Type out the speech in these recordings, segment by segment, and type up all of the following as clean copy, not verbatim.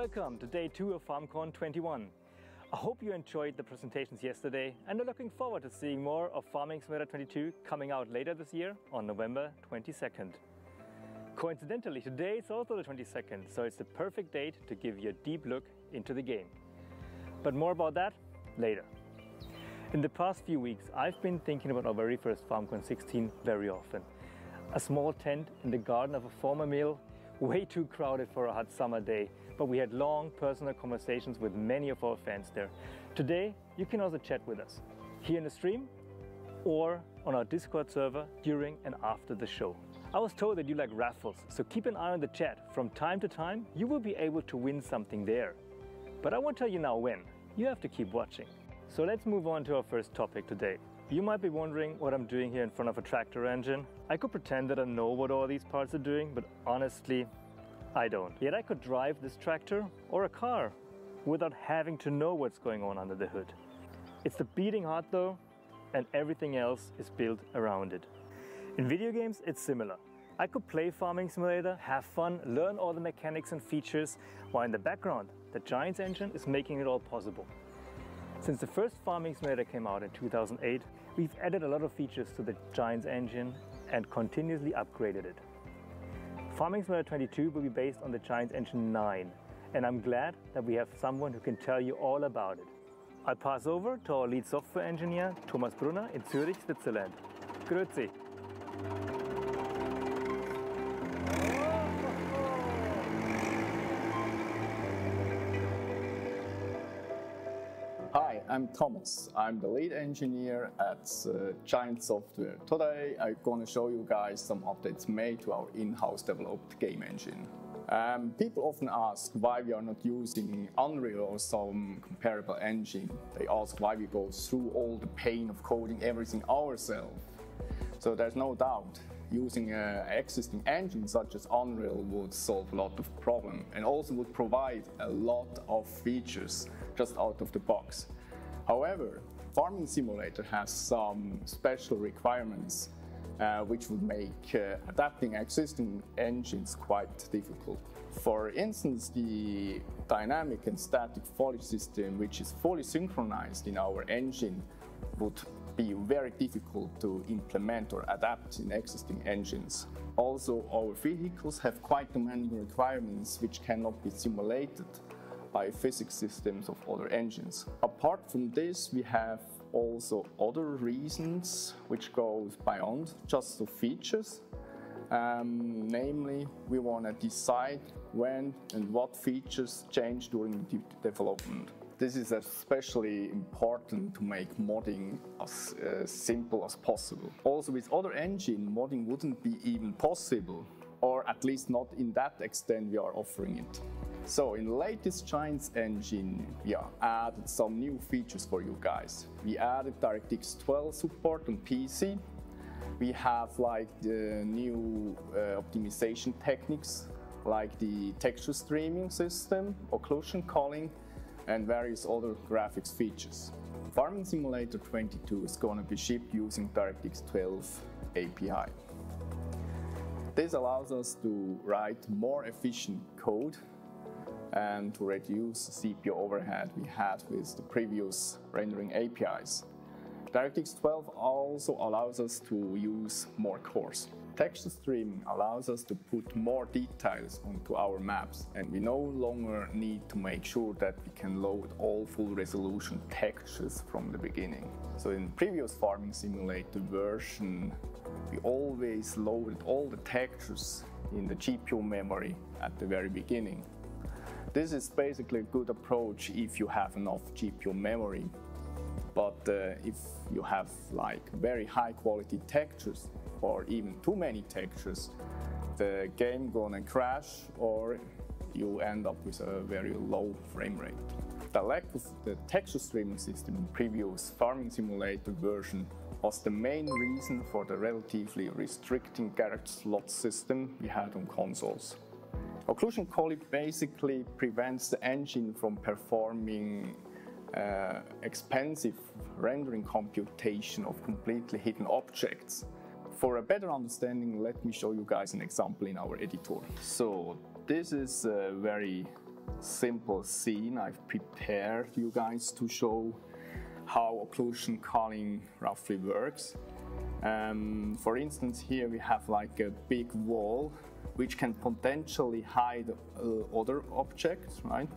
Welcome to day 2 of Farmcon 21. I hope you enjoyed the presentations yesterday and are looking forward to seeing more of Farming Simulator 22 coming out later this year on November 22nd. Coincidentally, today is also the 22nd, so it's the perfect date to give you a deep look into the game. But more about that later. In the past few weeks, I've been thinking about our very first Farmcon 16 very often. A small tent in the garden of a former mill, way too crowded for a hot summer day, but we had long personal conversations with many of our fans there. Today, you can also chat with us, here in the stream or on our Discord server during and after the show. I was told that you like raffles, so keep an eye on the chat. From time to time, you will be able to win something there. But I won't tell you now when. You have to keep watching. So let's move on to our first topic today. You might be wondering what I'm doing here in front of a tractor engine. I could pretend that I know what all these parts are doing, but honestly, I don't. Yet I could drive this tractor or a car without having to know what's going on under the hood. It's the beating heart though, and everything else is built around it. In video games, it's similar. I could play Farming Simulator, have fun, learn all the mechanics and features, while in the background, the Giants engine is making it all possible. Since the first Farming Simulator came out in 2008, we've added a lot of features to the Giants engine and continuously upgraded it. Farming Simulator 22 will be based on the Giants engine 9, and I'm glad that we have someone who can tell you all about it. I'll pass over to our lead software engineer, Thomas Brunner in Zurich, Switzerland. Grüezi. Hi, I'm Thomas. I'm the lead engineer at Giant Software. Today I'm going to show you guys some updates made to our in-house developed game engine. People often ask why we are not using Unreal or some comparable engine. They ask why we go through all the pain of coding everything ourselves. So there's no doubt using an existing engine such as Unreal would solve a lot of problems and also would provide a lot of features just out of the box. However, Farming Simulator has some special requirements which would make adapting existing engines quite difficult. For instance, the dynamic and static foliage system, which is fully synchronized in our engine, would be very difficult to implement or adapt in existing engines. Also, our vehicles have quite demanding requirements which cannot be simulated by physics systems of other engines. Apart from this, we have also other reasons which goes beyond just the features. Namely, we want to decide when and what features change during the development. This is especially important to make modding as simple as possible. Also, with other engine, modding wouldn't be even possible, or at least not in that extent we are offering it. So in the latest Giants engine, we added some new features for you guys. We added DirectX 12 support on PC. We have like the new optimization techniques like the texture streaming system, occlusion culling, and various other graphics features. Farming Simulator 22 is going to be shipped using DirectX 12 API. This allows us to write more efficient code and to reduce the CPU overhead we had with the previous rendering APIs. DirectX 12 also allows us to use more cores. Texture streaming allows us to put more details onto our maps, and we no longer need to make sure that we can load all full resolution textures from the beginning. So in previous Farming Simulator version, we always loaded all the textures in the GPU memory at the very beginning. This is basically a good approach if you have enough GPU memory. But if you have like very high quality textures or even too many textures, the game gonna crash or you end up with a very low frame rate. The lack of the texture streaming system in previous Farming Simulator version was the main reason for the relatively restricting character slot system we had on consoles. Occlusion culling basically prevents the engine from performing expensive rendering computation of completely hidden objects. For a better understanding, let me show you guys an example in our editor. So this is a very simple scene I've prepared you guys to show how occlusion culling roughly works. For instance, here we have like a big wall which can potentially hide other objects, right?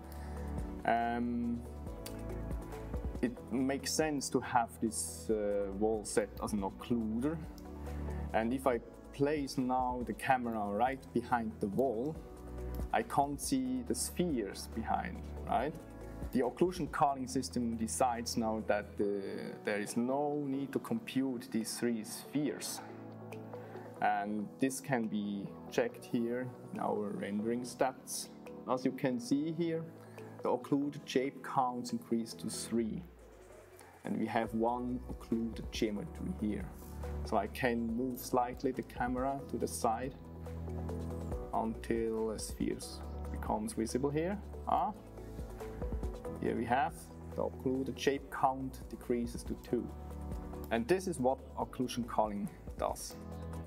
It makes sense to have this wall set as an occluder. And if I place now the camera right behind the wall, I can't see the spheres behind, right? The occlusion culling system decides now that there is no need to compute these three spheres. And this can be checked here in our rendering stats. As you can see here, the occluded shape counts increase to 3. And we have one occluded geometry here. So I can move slightly the camera to the side until a sphere becomes visible here. Here we have the occluded shape count decreases to 2. And this is what occlusion culling does.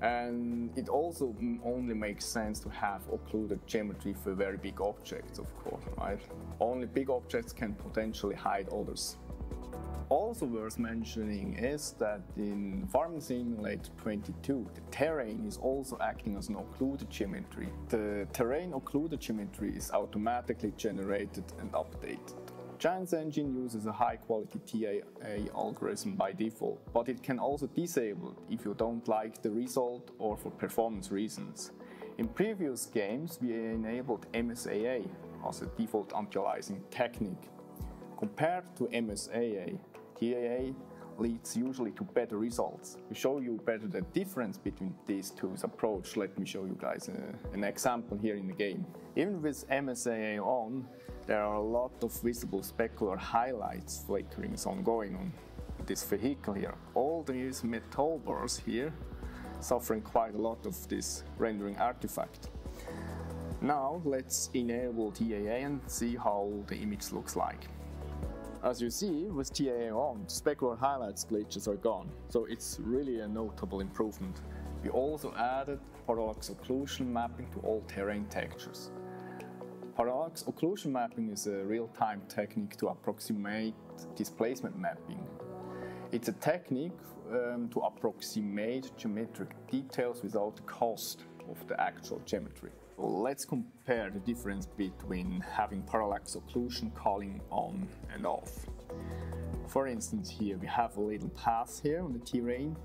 And it also only makes sense to have occluded geometry for very big objects, of course, right? Only big objects can potentially hide others. Also worth mentioning is that in Farming Simulator 22, the terrain is also acting as an occluded geometry. The terrain occluded geometry is automatically generated and updated. Giant's engine uses a high-quality TAA algorithm by default, but it can also disable if you don't like the result or for performance reasons. In previous games, we enabled MSAA as a default anti-aliasing technique. Compared to MSAA, TAA leads usually to better results. To show you better the difference between these two approaches, let me show you guys an example here in the game. Even with MSAA on, there are a lot of visible specular highlights flickering ongoing on this vehicle here. All these metal bars here suffering quite a lot of this rendering artifact. Now let's enable TAA and see how the image looks like. As you see, with TAA on, specular highlights glitches are gone, so it's really a notable improvement. We also added parallax occlusion mapping to all terrain textures. Parallax occlusion mapping is a real-time technique to approximate displacement mapping. It's a technique to approximate geometric details without the cost of the actual geometry. Let's compare the difference between having parallax occlusion culling on and off. For instance, here we have a little path here on the terrain,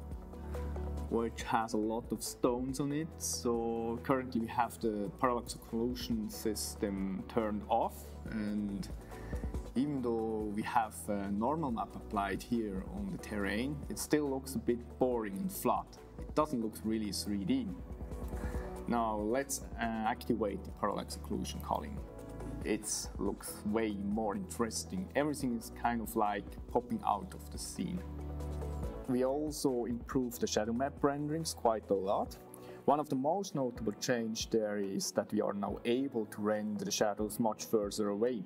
which has a lot of stones on it. So currently we have the parallax occlusion system turned off, and even though we have a normal map applied here on the terrain, it still looks a bit boring and flat. It doesn't look really 3D. Now let's activate the parallax occlusion culling. It looks way more interesting. Everything is kind of like popping out of the scene. We also improved the shadow map renderings quite a lot. One of the most notable changes there is that we are now able to render the shadows much further away.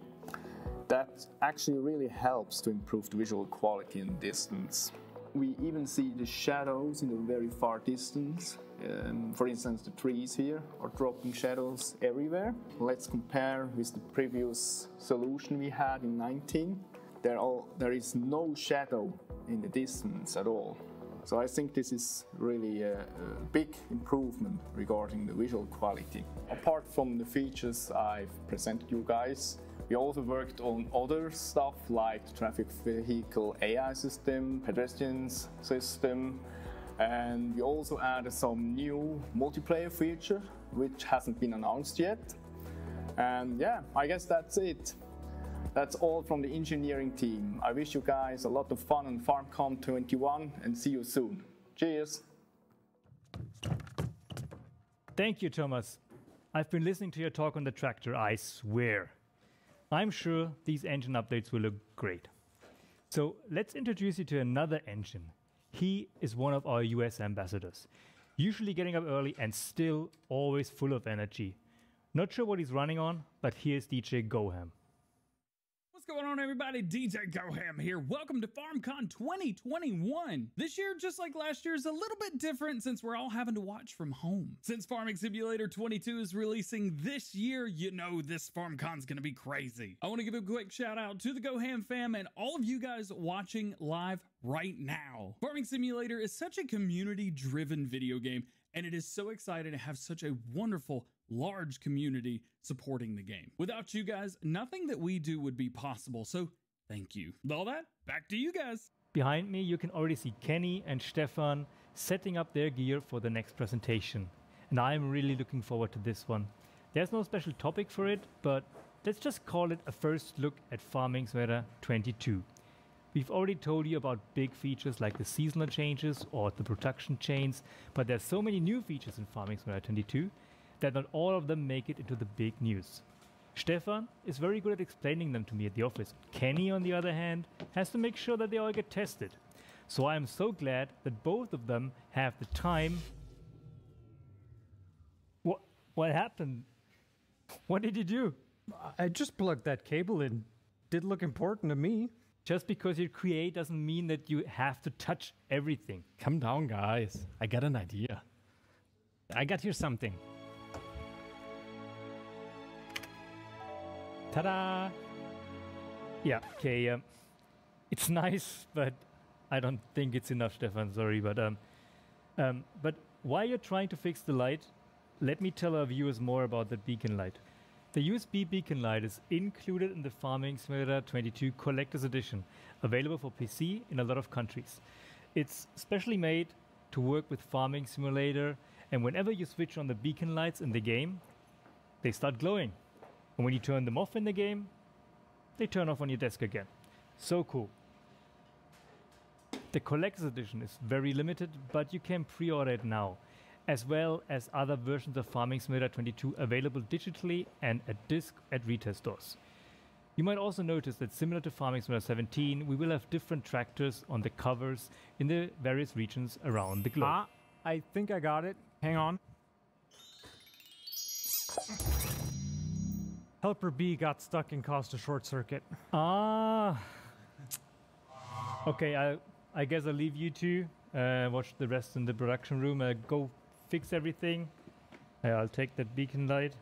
That actually really helps to improve the visual quality and distance. We even see the shadows in the very far distance. For instance, the trees here are dropping shadows everywhere. Let's compare with the previous solution we had in 19. There is no shadow in the distance at all. So I think this is really a big improvement regarding the visual quality. Apart from the features I've presented you guys, we also worked on other stuff like the traffic vehicle AI system, pedestrians system, and we also added some new multiplayer feature which hasn't been announced yet. And yeah, I guess that's it. That's all from the engineering team. I wish you guys a lot of fun on Farmcon 21 and see you soon. Cheers! Thank you, Thomas. I've been listening to your talk on the tractor, I swear. I'm sure these engine updates will look great. So let's introduce you to another engine. He is one of our US ambassadors, usually getting up early and still always full of energy. Not sure what he's running on, but here's DJ Goham. going on, everybody? DJ GoHam here. Welcome to Farmcon 2021. This year, just like last year, is a little bit different since we're all having to watch from home. Since Farming Simulator 22 is releasing this year, you know this Farmcon's gonna be crazy. I want to give a quick shout out to the GoHam fam and all of you guys watching live right now. Farming Simulator is such a community-driven video game, and it is so exciting to have such a wonderful, large community supporting the game. Without you guys, nothing that we do would be possible, so thank you. With all that, back to you guys. Behind me, you can already see Kenny and Stefan setting up their gear for the next presentation. And I'm really looking forward to this one. There's no special topic for it, but let's just call it a first look at Farming Simulator 22. We've already told you about big features like the seasonal changes or the production chains, but there's so many new features in Farming Simulator 22 that not all of them make it into the big news. Stefan is very good at explaining them to me at the office. Kenny, on the other hand, has to make sure that they all get tested. So I am so glad that both of them have the time. What happened? What did you do? I just plugged that cable in. Did look important to me. Just because you create doesn't mean that you have to touch everything. Calm down, guys. I got an idea. I got here something. Ta-da! Yeah, okay, it's nice, but I don't think it's enough, Stefan, sorry, but while you're trying to fix the light, let me tell our viewers more about the beacon light. The USB beacon light is included in the Farming Simulator 22 Collector's Edition, available for PC in a lot of countries. It's specially made to work with Farming Simulator, and whenever you switch on the beacon lights in the game, they start glowing. And when you turn them off in the game, they turn off on your desk again. So cool. The Collector's Edition is very limited, but you can pre-order it now, as well as other versions of Farming Simulator 22 available digitally and at disc at retail stores. You might also notice that similar to Farming Simulator 17, we will have different tractors on the covers in the various regions around the globe. I think I got it. Hang on. Helper B got stuck and caused a short circuit. Okay, I guess I'll leave you two. Watch the rest in the production room. Go fix everything. I'll take that beacon light.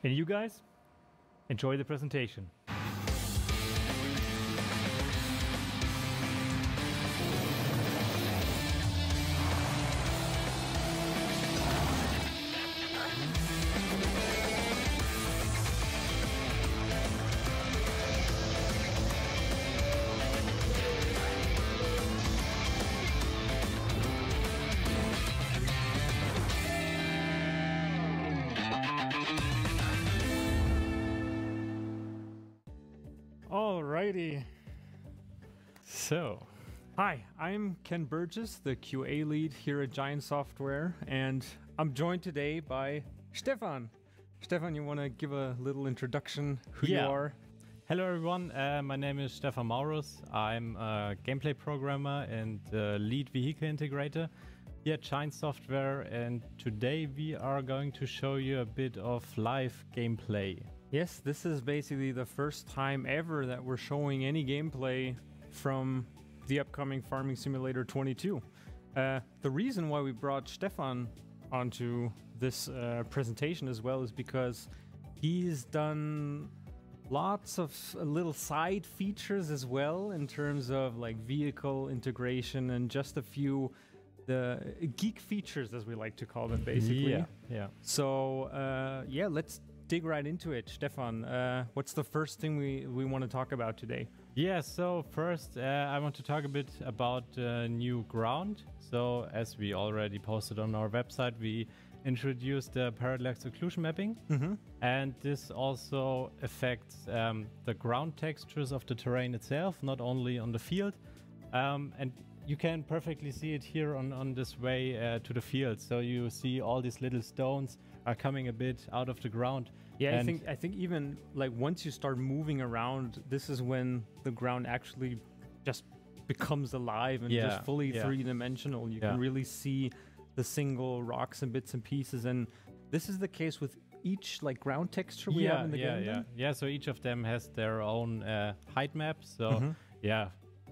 And you guys, enjoy the presentation. Alrighty. So, hi, I'm Ken Burgess, the QA lead here at Giant Software, and I'm joined today by Stefan. Stefan, you want to give a little introduction who you are? Hello everyone, my name is Stefan Maurus. I'm a gameplay programmer and lead vehicle integrator here at Giant Software, and today we are going to show you a bit of live gameplay. Yes, this is basically the first time ever that we're showing any gameplay from the upcoming Farming Simulator 22. The reason why we brought Stefan onto this presentation as well is because he's done lots of little side features as well in terms of like vehicle integration and just a few the geek features, as we like to call them, basically. Yeah. So yeah, let's dig right into it. Stefan, what's the first thing we want to talk about today? Yeah, so first I want to talk a bit about new ground. So as we already posted on our website, we introduced the parallax occlusion mapping, and this also affects the ground textures of the terrain itself, not only on the field. And you can perfectly see it here on this way to the field. So you see all these little stones are coming a bit out of the ground. Yeah, I think even like once you start moving around, this is when the ground actually just becomes alive and just fully three-dimensional. You can really see the single rocks and bits and pieces, and this is the case with each like ground texture we have in the game? Yeah. So each of them has their own height map. So yeah,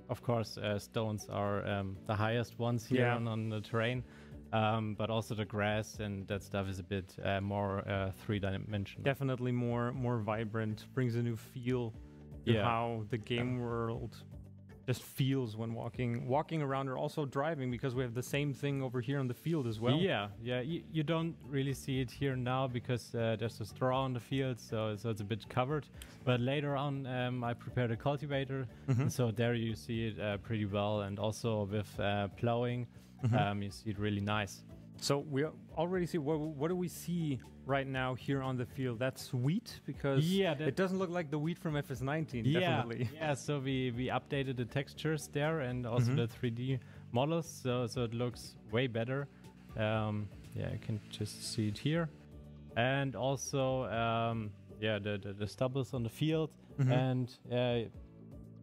of course, stones are the highest ones here on the terrain. But also the grass and that stuff is a bit more three-dimensional. Definitely more vibrant, brings a new feel to how the game world just feels when walking around or also driving, because we have the same thing over here on the field as well. Yeah. You don't really see it here now because there's a straw on the field, so it's a bit covered. But later on, I prepared a cultivator, and so there you see it pretty well, and also with plowing. You see it really nice. So we already see what do we see right now here on the field? That's wheat, because it doesn't look like the wheat from FS19. Definitely. Yeah. So we updated the textures there and also the 3D models, so it looks way better. You can just see it here, and also the stubbles on the field, and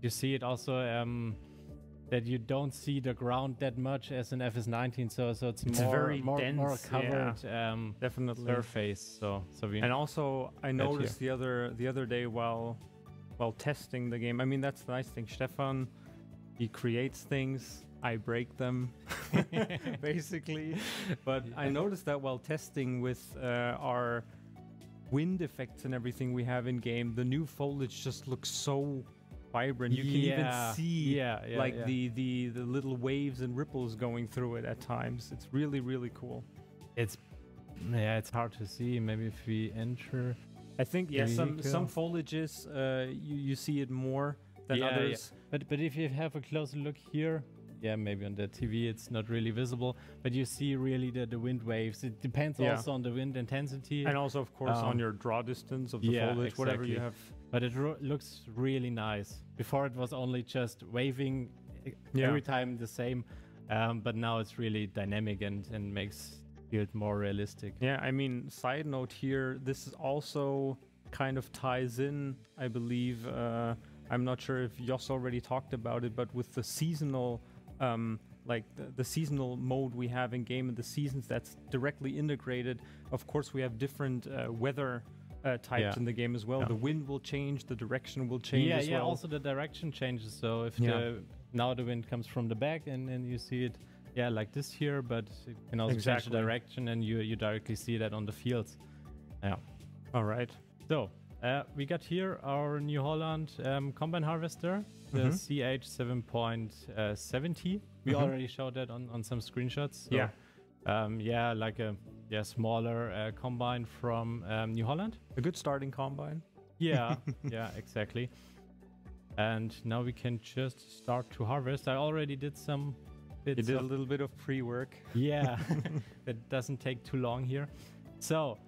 you see it also. That you don't see the ground that much as in FS19, so it's more dense, more covered, definitely surface. So we and also I noticed the other day while testing the game. I mean, that's the nice thing. Stefan, he creates things, I break them, basically. But I noticed that while testing with our wind effects and everything we have in game, the new foliage just looks so vibrant. You can even see the little waves and ripples going through it at times. It's really cool. It's hard to see. Maybe if we enter, I think some foliages you see it more than others. But if you have a closer look here, maybe on the TV it's not really visible, but you see really the wind waves. It depends also on the wind intensity, and also of course on your draw distance of the foliage, whatever you have. But it looks really nice. Before it was only just waving every time the same, but now it's really dynamic and makes it more realistic. Yeah, I mean, side note here, this is also kind of ties in, I believe. I'm not sure if Jos already talked about it, but with the seasonal, like the seasonal mode we have in game and the seasons that's directly integrated. Of course, we have different weather types in the game as well. The wind will change, the direction will change as well. Also the direction changes. So if now the wind comes from the back and you see it like this here, but it can also change the direction and you directly see that on the fields. All right. So we got here our New Holland combine harvester, the CH 7.70. We already showed that on some screenshots. So, like a smaller combine from New Holland. A good starting combine. Yeah, exactly. And now we can just start to harvest. I already did some bits. You did a little bit of pre-work. Yeah, that doesn't take too long here. So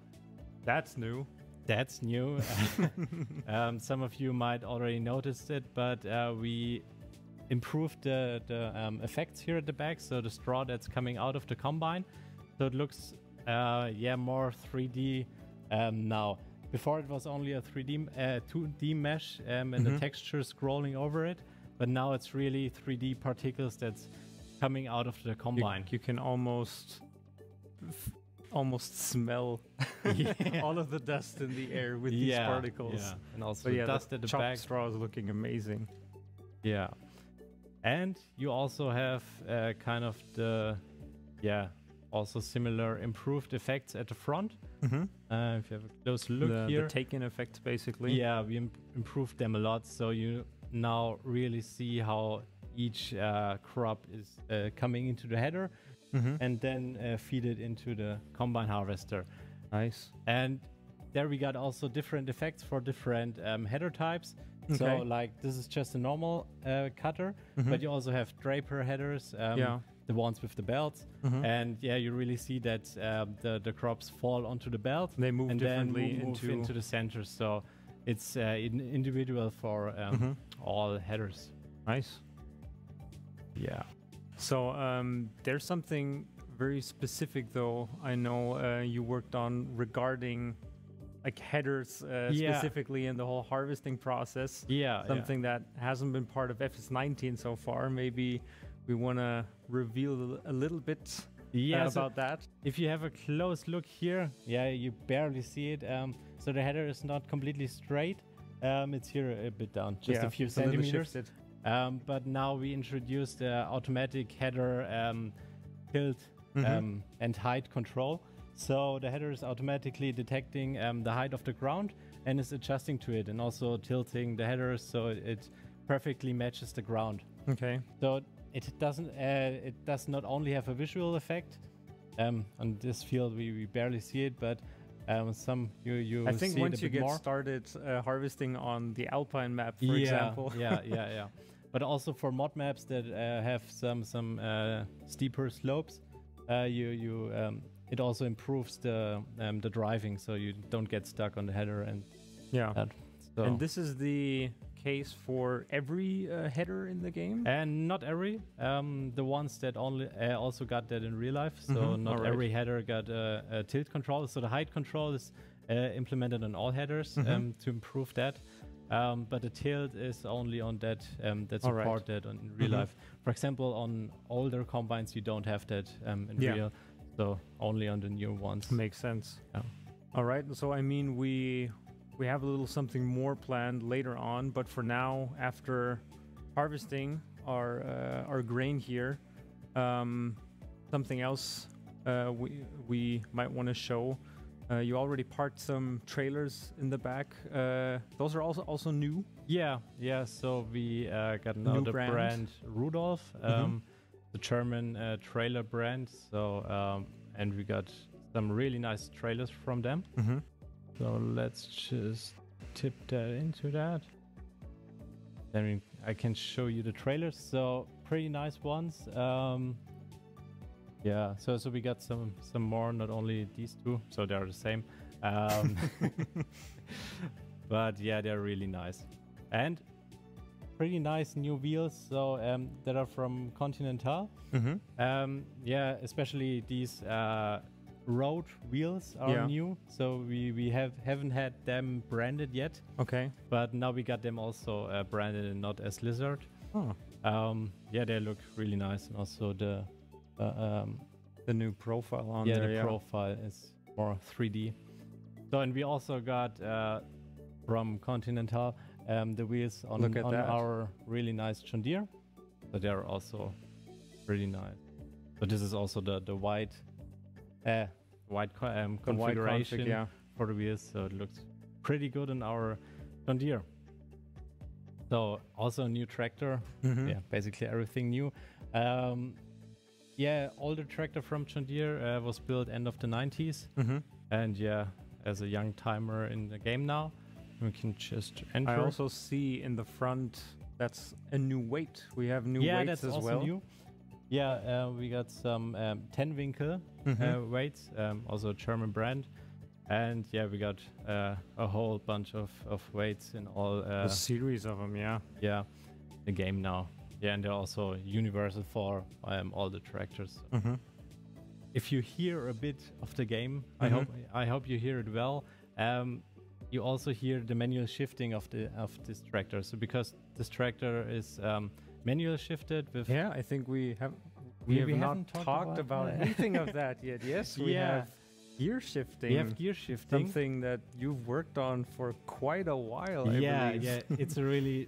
that's new. That's new. Some of you might already notice it, but we improved the effects here at the back. So the straw that's coming out of the combine, so it looks more 3D now. Before it was only a 2D mesh and the texture scrolling over it, but now it's really 3D particles that's coming out of the combine. You can almost smell all of the dust in the air with these particles. Yeah. And also the dust at the back. Straw is looking amazing. Yeah. And you also have kind of the, also similar improved effects at the front. If you have a close look here. The take-in effects, basically. Yeah, we improved them a lot. So you now really see how each crop is coming into the header. And then feed it into the combine harvester. Nice. And there we got also different effects for different header types. Okay. So like this is just a normal cutter, but you also have draper headers, the ones with the belts. And you really see that the crops fall onto the belt. They move and differently then move into the center. So it's individual for all headers. Nice. Yeah. So there's something very specific, though, I know you worked on regarding like headers specifically in the whole harvesting process. Something that hasn't been part of FS19 so far. Maybe we want to reveal a little bit about that. If you have a close look here, yeah, you barely see it. So the header is not completely straight. It's here a bit down, just a few centimeters. But now we introduced automatic header tilt and height control. So the header is automatically detecting the height of the ground and is adjusting to it, and also tilting the header so it perfectly matches the ground. Okay. So it doesn't. It does not only have a visual effect. On this field, we barely see it, but some you. I think see once it a you bit get more. started harvesting on the Alpine map, for example. yeah. But also for mod maps that have some steeper slopes, it also improves the driving, so you don't get stuck on the header and that. So. And this is the case for every header in the game? And not every. The ones that only also got that in real life. So not every header got a tilt control. So the height control is implemented on all headers to improve that. But the tilt is only on that that support that in real life. For example, on older combines, you don't have that in real. So only on the new ones. Makes sense. Yeah. All right. So I mean, we have a little something more planned later on, but for now, after harvesting our grain here, something else we might want to show. You already parked some trailers in the back. Those are also new. Yeah. So we got another brand Rudolf, the German trailer brand. So and we got some really nice trailers from them. So let's just tip that into that. Then I can show you the trailers. So pretty nice ones. Yeah, so we got some more, not only these two, so they're the same. But yeah, they're really nice. And pretty nice new wheels, so that are from Continental. Yeah, especially these road wheels are new, so we haven't had them branded yet. Okay. But now we got them also branded and not as Lizard. Yeah, they look really nice, and also the new profile on there. The profile is more 3D. So, and we also got from Continental the wheels on our really nice John Deere. So they're also really nice. But this is also the white configuration for the wheels, so it looks pretty good on our John Deere. So also a new tractor. Yeah, basically everything new. Yeah, older tractor from John Deere was built end of the 90s. And yeah, as a young timer in the game now, we can just enter. I also see in the front that's a new weight. We have new weights that's as also well. New. Yeah, we got some 10-winkel weights, also a German brand. And yeah, we got a whole bunch of weights in all. A series of them, Yeah, the game now. Yeah, and they're also universal for all the tractors. If you hear a bit of the game, I hope you hear it well. You also hear the manual shifting of this tractor. So because this tractor is manual shifted with. Yeah, I think we have not talked about anything of that yet. Yes, we have gear shifting. We have gear shifting. Something that you've worked on for quite a while, I believe. Yeah, it's a really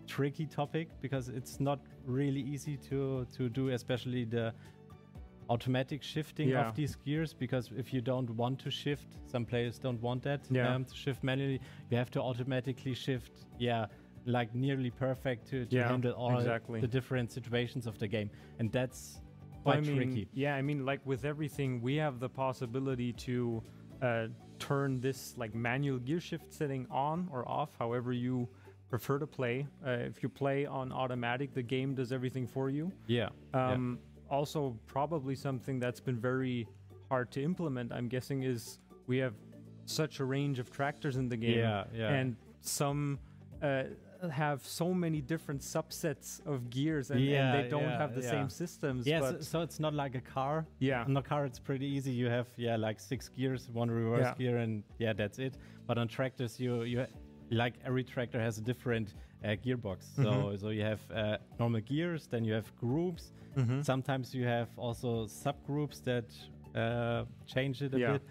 tricky topic because it's not really easy to do, especially the automatic shifting of these gears, because if you don't want to shift, some players don't want that to shift manually, you have to automatically shift like nearly perfect to handle all the different situations of the game, and that's quite tricky. Yeah, I mean, like with everything, we have the possibility to turn this like manual gear shift setting on or off, however you prefer to play. If you play on automatic, the game does everything for you. Also, probably something that's been very hard to implement, I'm guessing, is we have such a range of tractors in the game, and some have so many different subsets of gears, and they don't have the same systems. So it's not like a car. On a car, it's pretty easy. You have like 6 gears, 1 reverse gear, and that's it. But on tractors, you like every tractor has a different gearbox. So you have normal gears, then you have groups. Sometimes you have also subgroups that change it a bit.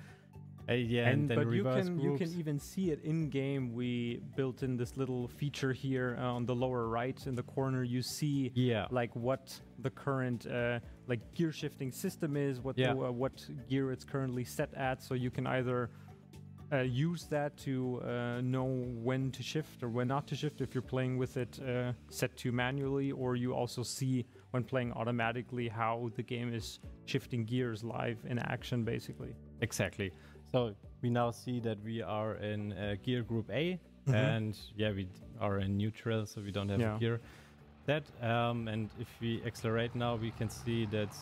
And then but you groups. can even see it in game. We built in this little feature here on the lower right in the corner. You see like what the current like gear shifting system is, what what gear it's currently set at. So you can either use that to know when to shift or when not to shift if you're playing with it set to manually, or you also see when playing automatically how the game is shifting gears live in action, basically. Exactly. So we now see that we are in gear group A, and we are in neutral, so we don't have a gear set. And if we accelerate now, we can see that...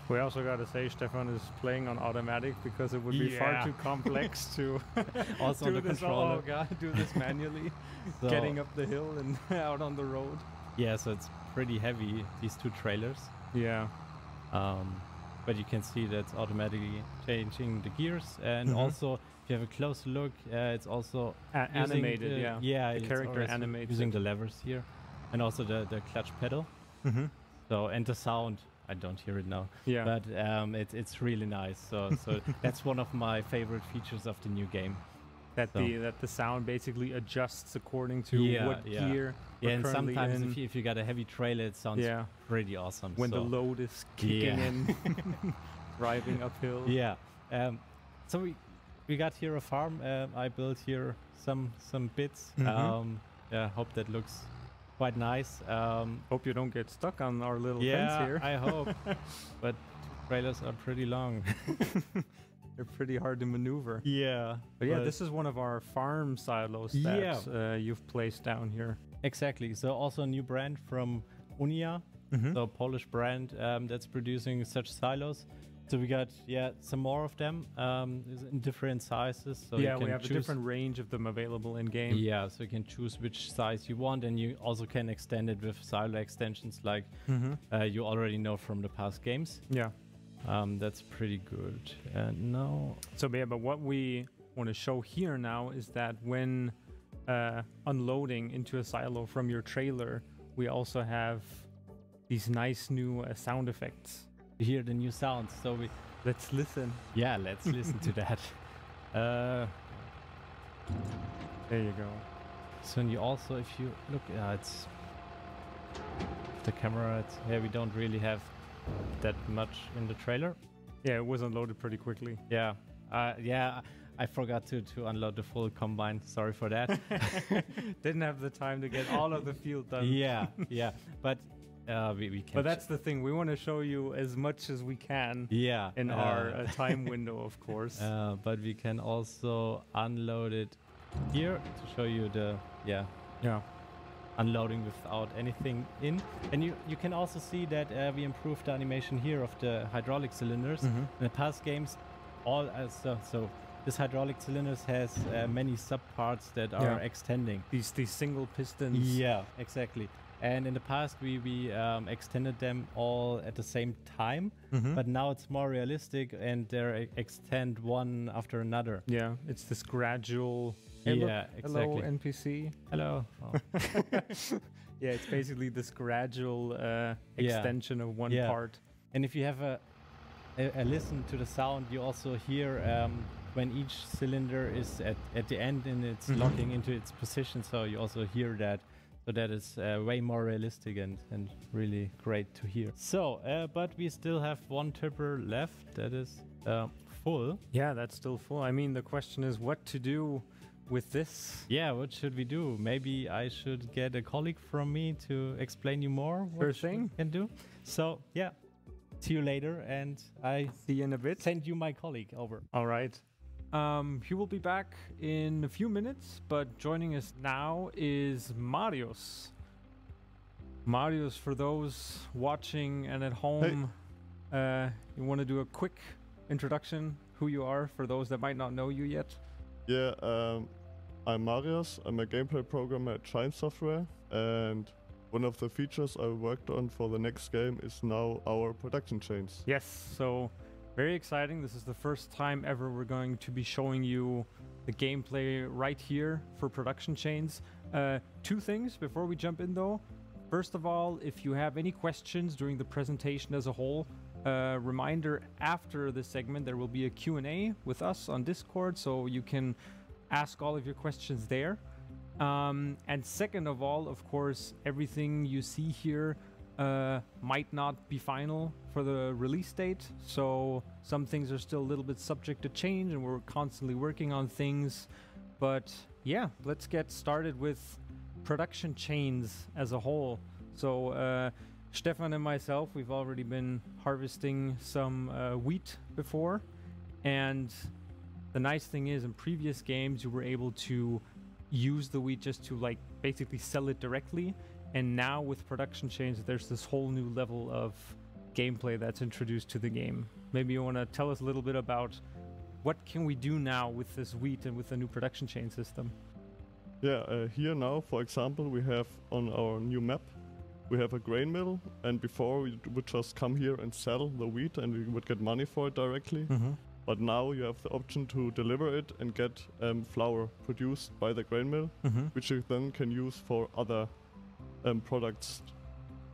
we also got to say Stefan is playing on automatic because it would be far too complex to also on the controller. Do this manually, So, getting up the hill and out on the road. Yeah, so it's pretty heavy, these two trailers. Yeah. But you can see that's automatically changing the gears, and also if you have a close look, it's also animated. The character animates using the levers here, and also the clutch pedal. So and the sound, I don't hear it now. Yeah, but it's really nice. So that's one of my favorite features of the new game. That the sound basically adjusts according to what gear. Yeah, and sometimes if you got a heavy trailer, it sounds pretty awesome. When the load is kicking in, driving uphill. Yeah. So we got here a farm. I built here some bits. Hope that looks quite nice. Hope you don't get stuck on our little fence here. I hope. But trailers are pretty long. They're pretty hard to maneuver. Yeah. But this is one of our farm silos that you've placed down here. Exactly. So also a new brand from Unia, so a Polish brand that's producing such silos. So we got some more of them in different sizes. So we have a different range of them available in game. Yeah, so you can choose which size you want, and you also can extend it with silo extensions like you already know from the past games. Yeah. That's pretty good. And now, but what we want to show here now is that when unloading into a silo from your trailer, we also have these nice new sound effects. You hear the new sounds, so let's listen. Yeah, let's listen to that. There you go. So you also, if you look, it's the camera. We don't really have that much in the trailer. Yeah, it was unloaded pretty quickly. Yeah. I forgot to unload the full combine. Sorry for that. Didn't have the time to get all of the field done. Yeah. But we can. But that's the thing. We want to show you as much as we can. Yeah. In our time window, of course. But we can also unload it here to show you the unloading without anything in. And you can also see that we improved the animation here of the hydraulic cylinders. In the past games, this hydraulic cylinders has many subparts that are extending. These single pistons. Yeah, exactly. And in the past, we extended them all at the same time, but now it's more realistic, and they extend one after another. Yeah, it's this gradual. Exactly. Hello, NPC. Hello. Oh. Yeah, it's basically this gradual extension of one part. And if you have a listen to the sound, you also hear when each cylinder is at the end and it's locking into its position. So you also hear that. So that is way more realistic and really great to hear. So, but we still have one tipper left that is full. Yeah, that's still full. I mean, the question is what to do with this. Yeah, what should we do? Maybe I should get a colleague from me to explain you more what we can do. So, yeah, see you later, and I see you in a bit. Send you my colleague over. All right. He will be back in a few minutes, but joining us now is Marius. Marius, for those watching and at home, you want to do a quick introduction, who you are, for those that might not know you yet? Yeah, I'm Marius. I'm a gameplay programmer at Shine Software, and one of the features I worked on for the next game is now our production chains. Yes, so very exciting. This is the first time ever we're going to be showing you the gameplay right here for production chains. Two things before we jump in though. First of all, if you have any questions during the presentation as a whole, reminder, after this segment there will be a Q&A with us on Discord, so you can ask all of your questions there. And second of all, of course, everything you see here might not be final for the release date, so some things are still a little bit subject to change and we're constantly working on things. But yeah, let's get started with production chains as a whole. So Stefan and myself, we've already been harvesting some wheat before, and the nice thing is in previous games you were able to use the wheat just to like basically sell it directly, and now with production chains there's this whole new level of gameplay that's introduced to the game. Maybe you want to tell us a little bit about what can we do now with this wheat and with the new production chain system? Yeah, here now, for example, we have on our new map, we have a grain mill, and before we would just come here and sell the wheat and we would get money for it directly. But now you have the option to deliver it and get flour produced by the grain mill, which you then can use for other products.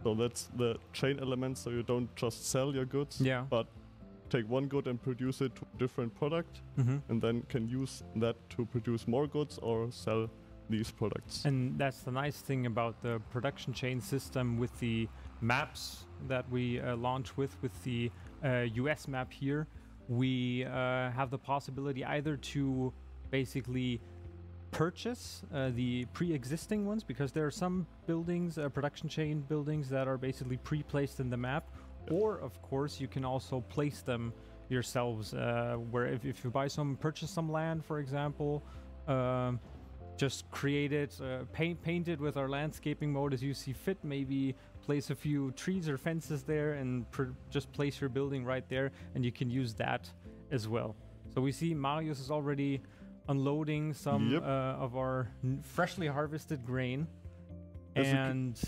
So that's the chain element, so you don't just sell your goods, but take one good and produce it to a different product, and then can use that to produce more goods or sell these products. And that's the nice thing about the production chain system with the maps that we launch with the US map here. We have the possibility either to basically purchase the pre-existing ones, because there are some buildings, production chain buildings, that are basically pre-placed in the map, or of course you can also place them yourselves, where if you purchase some land, for example, just create it, paint it with our landscaping mode as you see fit, maybe place a few trees or fences there and just place your building right there, and you can use that as well. So we see Marius is already unloading some of our freshly harvested grain, and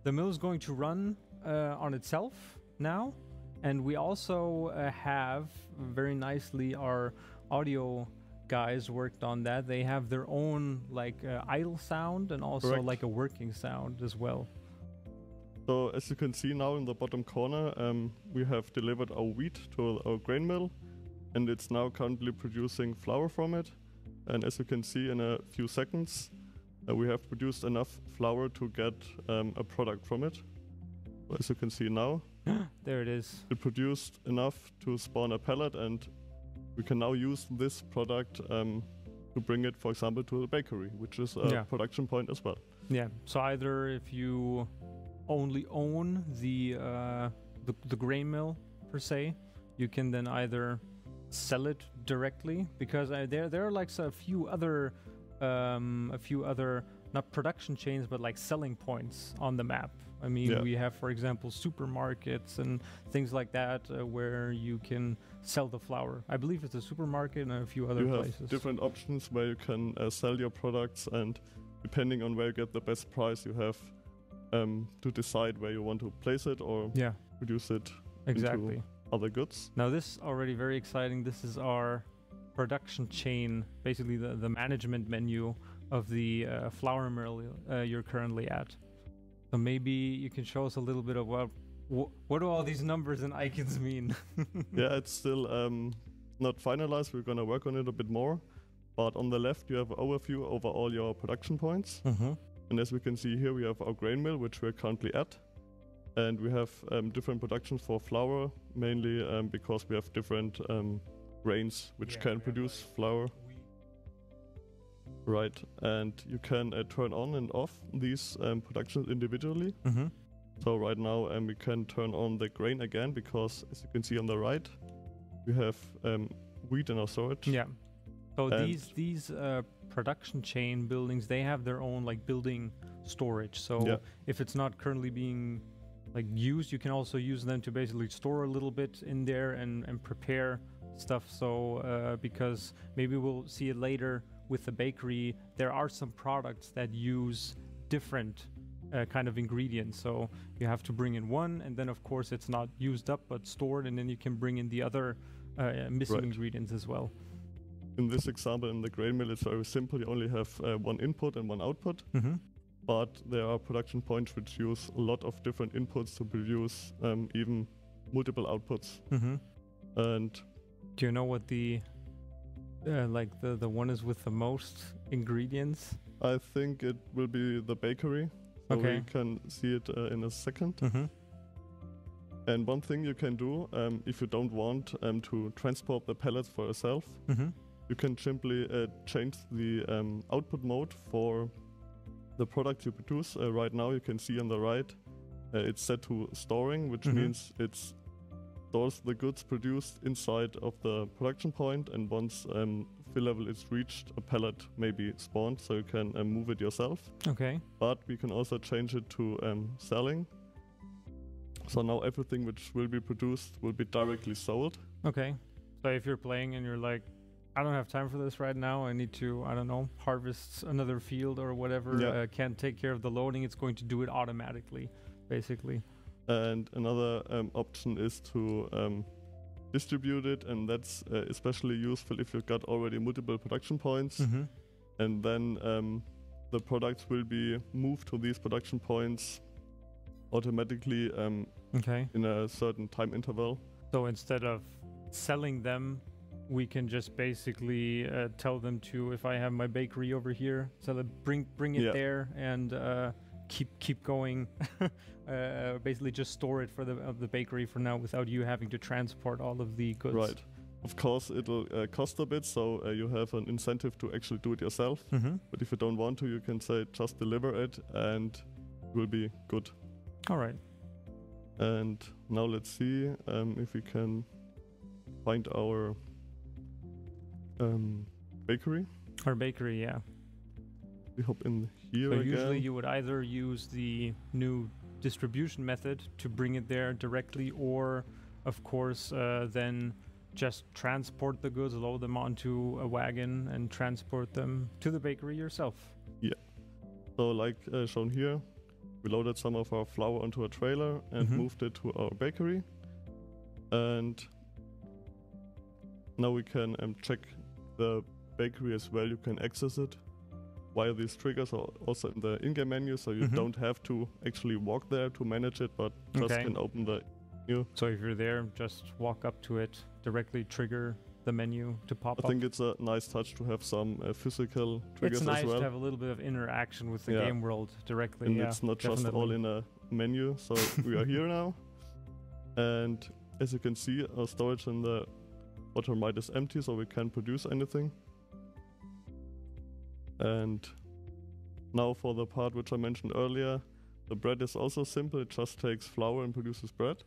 the mill is going to run on itself now. And we also have very nicely our audio guys worked on that. They have their own like idle sound and also like a working sound as well. So as you can see now in the bottom corner, we have delivered our wheat to our grain mill, and it's now currently producing flour from it. And as you can see in a few seconds, we have produced enough flour to get a product from it. As you can see now, there it is. It produced enough to spawn a pellet, and we can now use this product to bring it, for example, to the bakery, which is a production point as well. Yeah. So either if you only own the grain mill per se, you can then either sell it directly, because there are like a few other not production chains but like selling points on the map. I mean, we have, for example, supermarkets and things like that where you can sell the flour. I believe it's a supermarket and a few other places. You have different options where you can sell your products, and depending on where you get the best price, you have to decide where you want to place it or produce it into other goods. Now this is already very exciting. This is our production chain, basically the management menu of the flour mill you're currently at. So maybe you can show us a little bit of what do all these numbers and icons mean? Yeah, it's still not finalized. We're going to work on it a bit more. But on the left, you have an overview over all your production points. And as we can see here, we have our grain mill, which we're currently at. And we have different productions for flour, mainly because we have different grains which can produce flour. Right, and you can turn on and off these productions individually. So right now we can turn on the grain again, because as you can see on the right, we have wheat in our storage. Yeah. So these production chain buildings, they have their own like building storage. So if it's not currently being like used, you can also use them to basically store a little bit in there and prepare stuff. So because maybe we'll see it later with the bakery, there are some products that use different kind of ingredients. So you have to bring in one, and then of course it's not used up but stored, and then you can bring in the other missing ingredients as well. in this example, in the grain mill, it's very simple. You only have one input and one output. But there are production points which use a lot of different inputs to produce even multiple outputs. And do you know what the the one is with the most ingredients? I think it will be the bakery. So we can see it in a second. And one thing you can do, if you don't want to transport the pellets for yourself, you can simply change the output mode for the product you produce. Right now you can see on the right, it's set to storing, which means it stores the goods produced inside of the production point, and once fill level is reached, a pallet may be spawned, so you can move it yourself. But we can also change it to selling. So now everything which will be produced will be directly sold. So if you're playing and you're like, I don't have time for this right now, I need to, I don't know, harvest another field or whatever, can't take care of the loading, it's going to do it automatically, basically. And another option is to distribute it, and that's especially useful if you've got already multiple production points. And then the products will be moved to these production points automatically in a certain time interval. So instead of selling them, we can just basically tell them to, if I have my bakery over here, so bring it there and keep going. Basically just store it for the bakery for now without you having to transport all of the goods. Right. Of course it'll cost a bit, so you have an incentive to actually do it yourself. But if you don't want to, you can say just deliver it and it will be good. All right. And now let's see if we can find our bakery. Our bakery, yeah. We hop in here so again. Usually you would either use the new distribution method to bring it there directly, or of course then just transport the goods, load them onto a wagon and transport them to the bakery yourself. Yeah. So like shown here, we loaded some of our flour onto a trailer and moved it to our bakery. And now we can check the bakery as well. You can access it via these triggers, or also in the in-game menu, so you don't have to actually walk there to manage it, but just can open the menu. So if you're there, just walk up to it, directly trigger the menu to pop up. I think it's a nice touch to have some physical triggers as well. It's nice to have a little bit of interaction with the game world directly. And it's not just all in a menu. So we are here now. And as you can see, our storage in the bottom right is empty, so we can't produce anything. And now for the part which I mentioned earlier, the bread is also simple. It just takes flour and produces bread.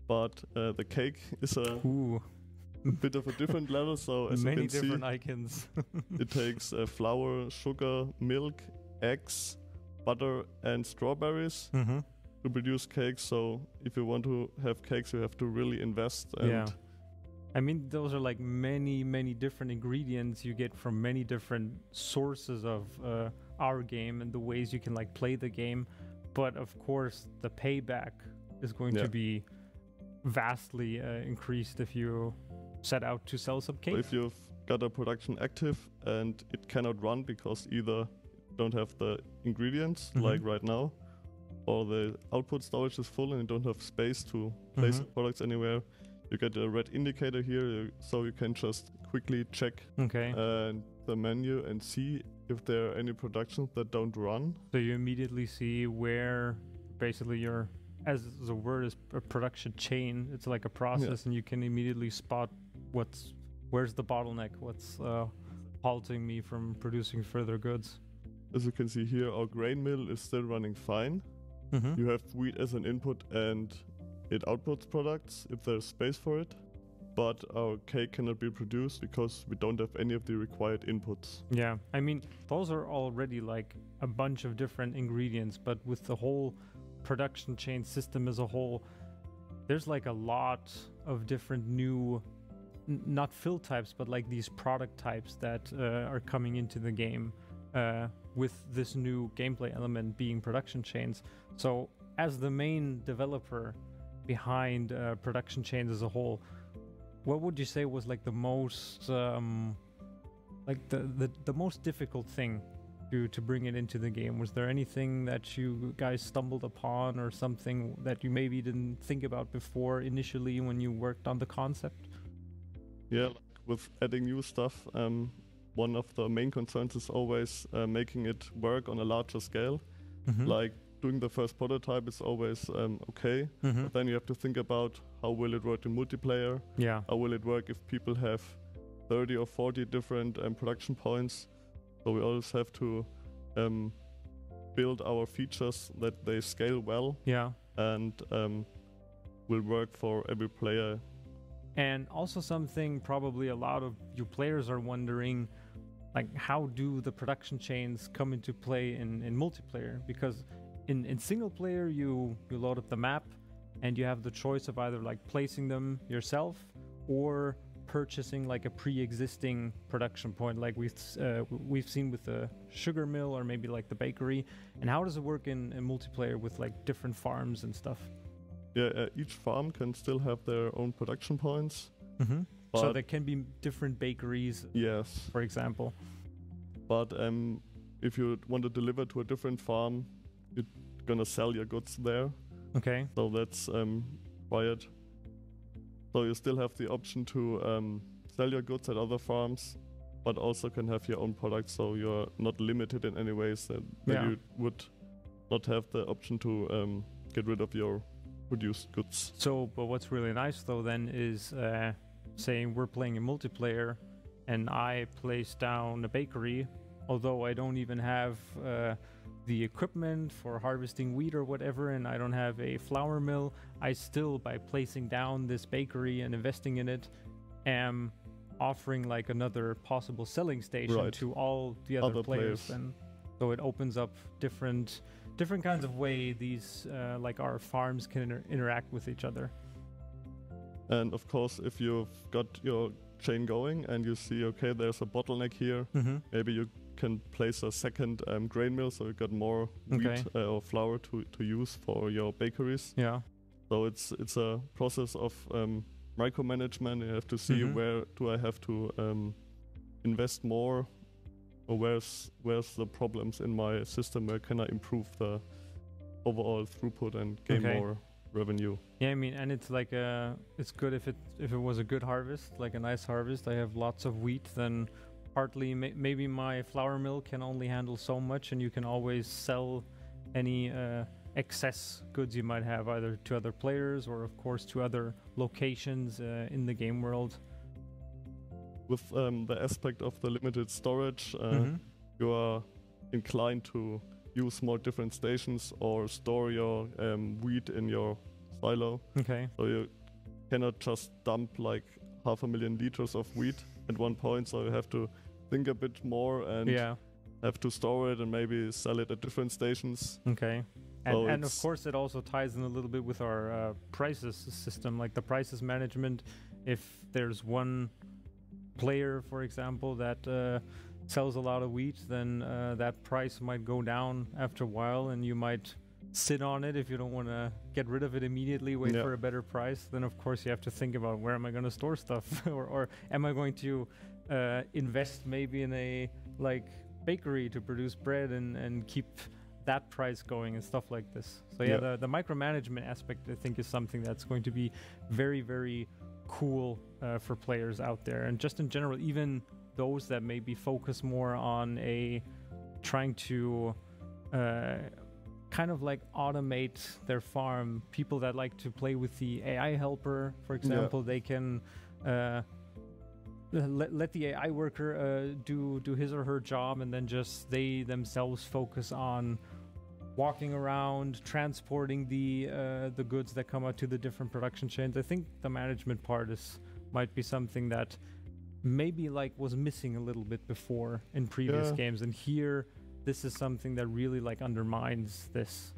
But the cake is a bit of a different level. So as many you can different see, icons. it takes flour, sugar, milk, eggs, butter, and strawberries to produce cakes. So if you want to have cakes, you have to really invest. And I mean, those are like many different ingredients you get from many different sources of our game and the ways you can like play the game. But of course, the payback is going to be vastly increased if you set out to sell some cake. So if you've got a production active and it cannot run because either you don't have the ingredients, like right now, or the output storage is full and you don't have space to place the products anywhere, you get a red indicator here, so you can just quickly check the menu and see if there are any productions that don't run. So you immediately see where basically your, as the word is, a production chain. It's like a process, and you can immediately spot where's the bottleneck, what's halting me from producing further goods. As you can see here, our grain mill is still running fine. You have wheat as an input and it outputs products if there's space for it, but our cake cannot be produced because we don't have any of the required inputs. Yeah, I mean, those are already like a bunch of different ingredients, but with the whole production chain system as a whole, there's like a lot of different new, not fill types, but like these product types that are coming into the game with this new gameplay element being production chains. So as the main developer behind production chains as a whole, what would you say was like the most like the most difficult thing to bring it into the game? Was there anything that you guys stumbled upon, or something that you maybe didn't think about before initially when you worked on the concept? Yeah, like with adding new stuff, one of the main concerns is always making it work on a larger scale. Like doing the first prototype is always okay, but then you have to think about how will it work in multiplayer. Yeah. How will it work if people have 30 or 40 different production points? So we always have to build our features that they scale well. Yeah. And will work for every player. And also something probably a lot of you players are wondering, like, how do the production chains come into play in multiplayer? Because in single player you load up the map and you have the choice of either like placing them yourself or purchasing like a pre-existing production point, like we've seen with the sugar mill or maybe like the bakery. And how does it work in multiplayer with like different farms and stuff? Yeah, each farm can still have their own production points. So there can be different bakeries. Yes. For example. But if you want to deliver to a different farm, you're gonna sell your goods there. Okay. So that's required. So you still have the option to sell your goods at other farms, but also can have your own products. So you're not limited in any ways that you would not have the option to get rid of your produced goods. So, but what's really nice though then is saying we're playing in multiplayer and I place down a bakery, although I don't even have the equipment for harvesting wheat or whatever, and I don't have a flour mill, I still, by placing down this bakery and investing in it, am offering like another possible selling station to all the other players. And so it opens up different kinds of way these like our farms can interact with each other. And of course, if you've got your chain going and you see, okay, there's a bottleneck here, maybe you can place a second grain mill, so you got more wheat or flour to use for your bakeries. Yeah. So it's a process of micromanagement. You have to see where do I have to invest more, or where's the problems in my system, where can I improve the overall throughput and gain more revenue. Yeah, I mean, and it's like it's good if it was a good harvest, like a nice harvest. I have lots of wheat, then partly maybe my flour mill can only handle so much, and you can always sell any excess goods you might have either to other players or of course to other locations in the game world. With the aspect of the limited storage, you are inclined to use more different stations or store your wheat in your silo. Okay. So you cannot just dump like 500,000 liters of wheat at one point, so you have to think a bit more and have to store it and maybe sell it at different stations. Okay. And of course it also ties in a little bit with our prices system, like the prices management. If there's one player, for example, that sells a lot of wheat, then that price might go down after a while, and you might sit on it if you don't want to get rid of it immediately, wait for a better price. Then of course you have to think about, where am I going to store stuff or am I going to invest maybe in a like bakery to produce bread and keep that price going and stuff like this. So the micromanagement aspect, I think, is something that's going to be very, very cool for players out there, and just in general, even those that maybe focus more on trying to kind of like automate their farm. People that like to play with the AI helper, for example, they can let the AI worker do his or her job, and then just they themselves focus on walking around, transporting the goods that come out to the different production chains. I think the management part might be something that maybe like was missing a little bit before in previous games, and here this is something that really like undermines this.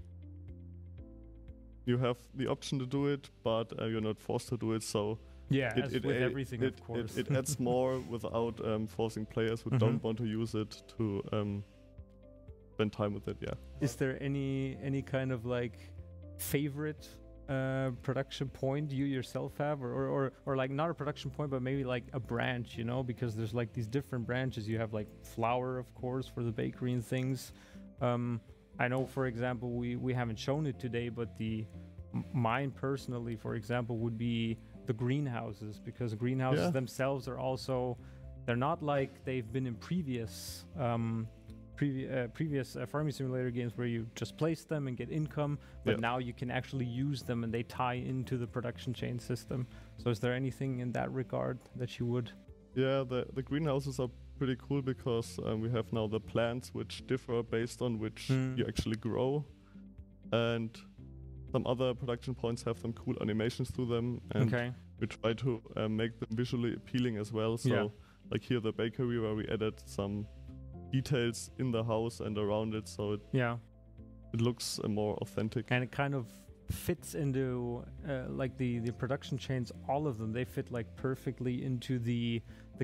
You have the option to do it, but you're not forced to do it. So as with everything, of course, it adds more without forcing players who don't want to use it to spend time with it. Yeah. Is there any kind of like favorite production point you yourself have, or like not a production point, but maybe like a branch, you know, because there's like these different branches. You have like flour, of course, for the bakery and things. I know, for example, we haven't shown it today, but mine personally, for example, would be the greenhouses, because greenhouses themselves are also, they're not like they've been in previous farming simulator games where you just place them and get income, but now you can actually use them and they tie into the production chain system. So is there anything in that regard that you would? Yeah, the greenhouses are pretty cool because we have now the plants which differ based on which you actually grow, and some other production points have some cool animations to them, and we try to make them visually appealing as well. So like here the bakery, where we added some details in the house and around it, so it looks more authentic, and it kind of fits into like the production chains. All of them, they fit like perfectly into the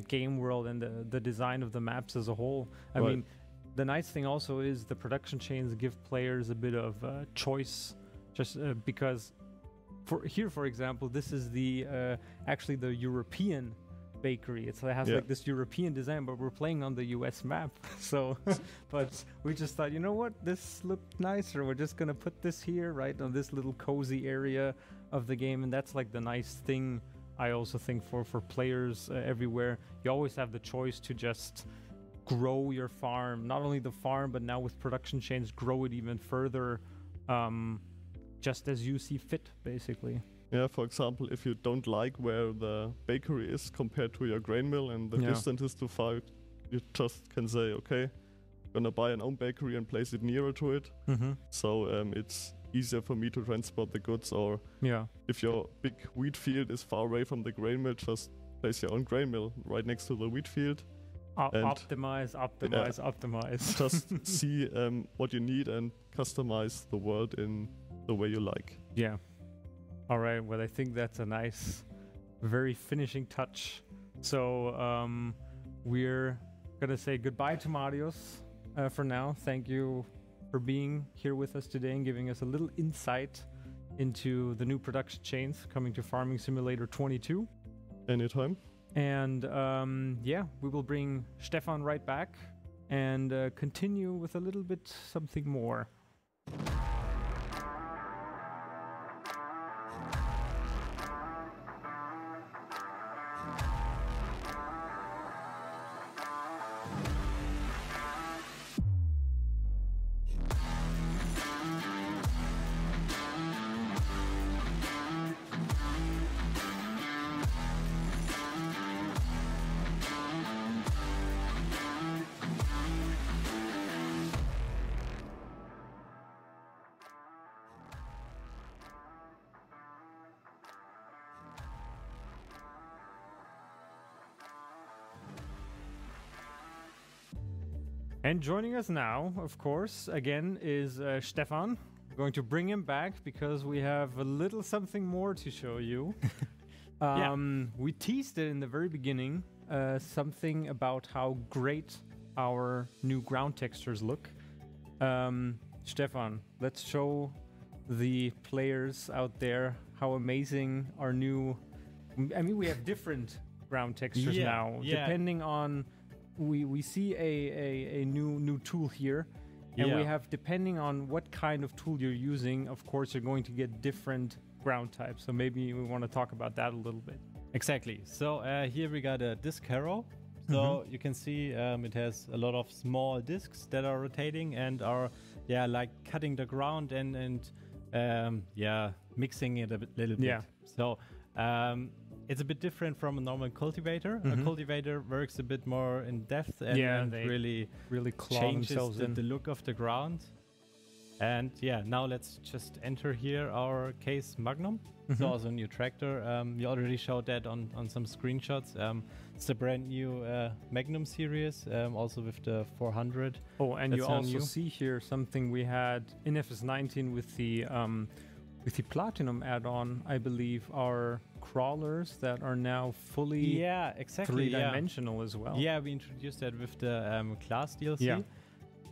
game world and the design of the maps as a whole. I mean, the nice thing also is the production chains give players a bit of choice, just because for example, this is the actually the European bakery. It has like this European design, but we're playing on the US map. So but we just thought, you know what, this looked nicer, we're just gonna put this here right on this little cozy area of the game. And that's like the nice thing, I also think, for players everywhere. You always have the choice to just grow your farm, not only the farm, but now with production chains, grow it even further, just as you see fit, basically. Yeah, for example, if you don't like where the bakery is compared to your grain mill and the distance is too far, you just can say, okay, I'm gonna buy an own bakery and place it nearer to it. So it's easier for me to transport the goods. Or if your big wheat field is far away from the grain mill, just place your own grain mill right next to the wheat field. Optimize. Just see what you need and customize the world in the way you like. Yeah. All right, well, I think that's a nice, very finishing touch. So we're gonna say goodbye to Marius for now. Thank you for being here with us today and giving us a little insight into the new production chains coming to Farming Simulator 22. Anytime. And we will bring Stefan right back and continue with a little bit something more. And joining us now, of course, again, is Stefan. We're going to bring him back because we have a little something more to show you. We teased it in the very beginning, something about how great our new ground textures look. Stefan, let's show the players out there how amazing our new... I mean, we have different ground textures now, depending on... We see a new tool here, and we have, depending on what kind of tool you're using, of course, you're going to get different ground types. So maybe we want to talk about that a little bit. Exactly. So here we got a disc harrow. So you can see it has a lot of small discs that are rotating and are like cutting the ground and mixing it a little bit. So it's a bit different from a normal cultivator. A cultivator works a bit more in depth and really changes the look of the ground. And now let's just enter here our case Magnum. It's also a new tractor. We already showed that on some screenshots. It's a brand new Magnum series, also with the 400. Oh, and you also see here something we had in FS19 with the Platinum add-on, I believe, are crawlers that are now fully three-dimensional as well. Yeah, we introduced that with the class DLC.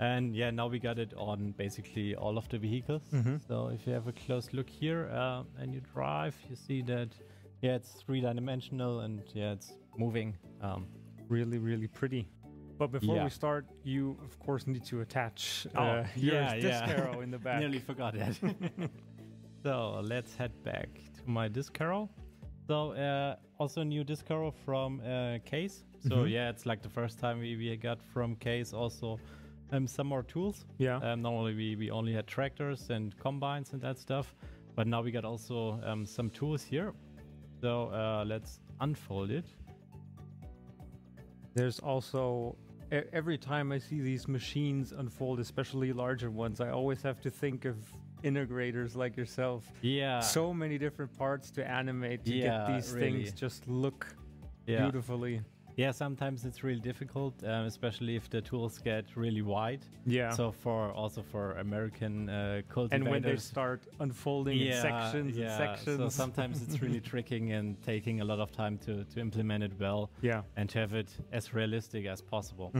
And yeah, now we got it on basically all of the vehicles. So if you have a close look here and you drive, you see that, yeah, it's 3-dimensional and yeah, it's moving. Really, really pretty. But before we start, you of course need to attach your disc arrow in the back. Nearly forgot that. So let's head back to my disc arrow. So also a new disc arrow from Case. So yeah, it's like the first time we got from Case also some more tools. Yeah. Normally we only had tractors and combines and that stuff, but now we got also some tools here. So let's unfold it. There's also, every time I see these machines unfold, especially larger ones, I always have to think of integrators like yourself. Yeah. So many different parts to animate to get these things just look beautifully. Yeah, sometimes it's really difficult, especially if the tools get really wide. Yeah. So for American cultivators. And when they start unfolding in sections and sections. So sometimes it's really tricking and taking a lot of time to implement it well. Yeah. And to have it as realistic as possible.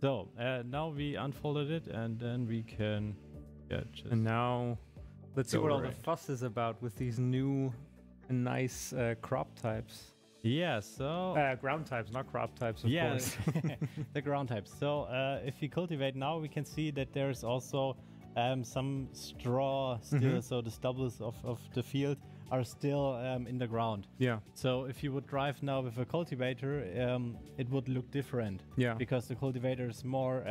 So now we unfolded it and then we can just... And now let's see what all the fuss is about with these new and nice crop types. Yeah, so... ground types, not crop types, of course. The ground types. So if we cultivate now, we can see that there's also some straw still. So the stubbles of the field are still in the ground. Yeah. So if you would drive now with a cultivator, it would look different. Yeah. Because the cultivator is more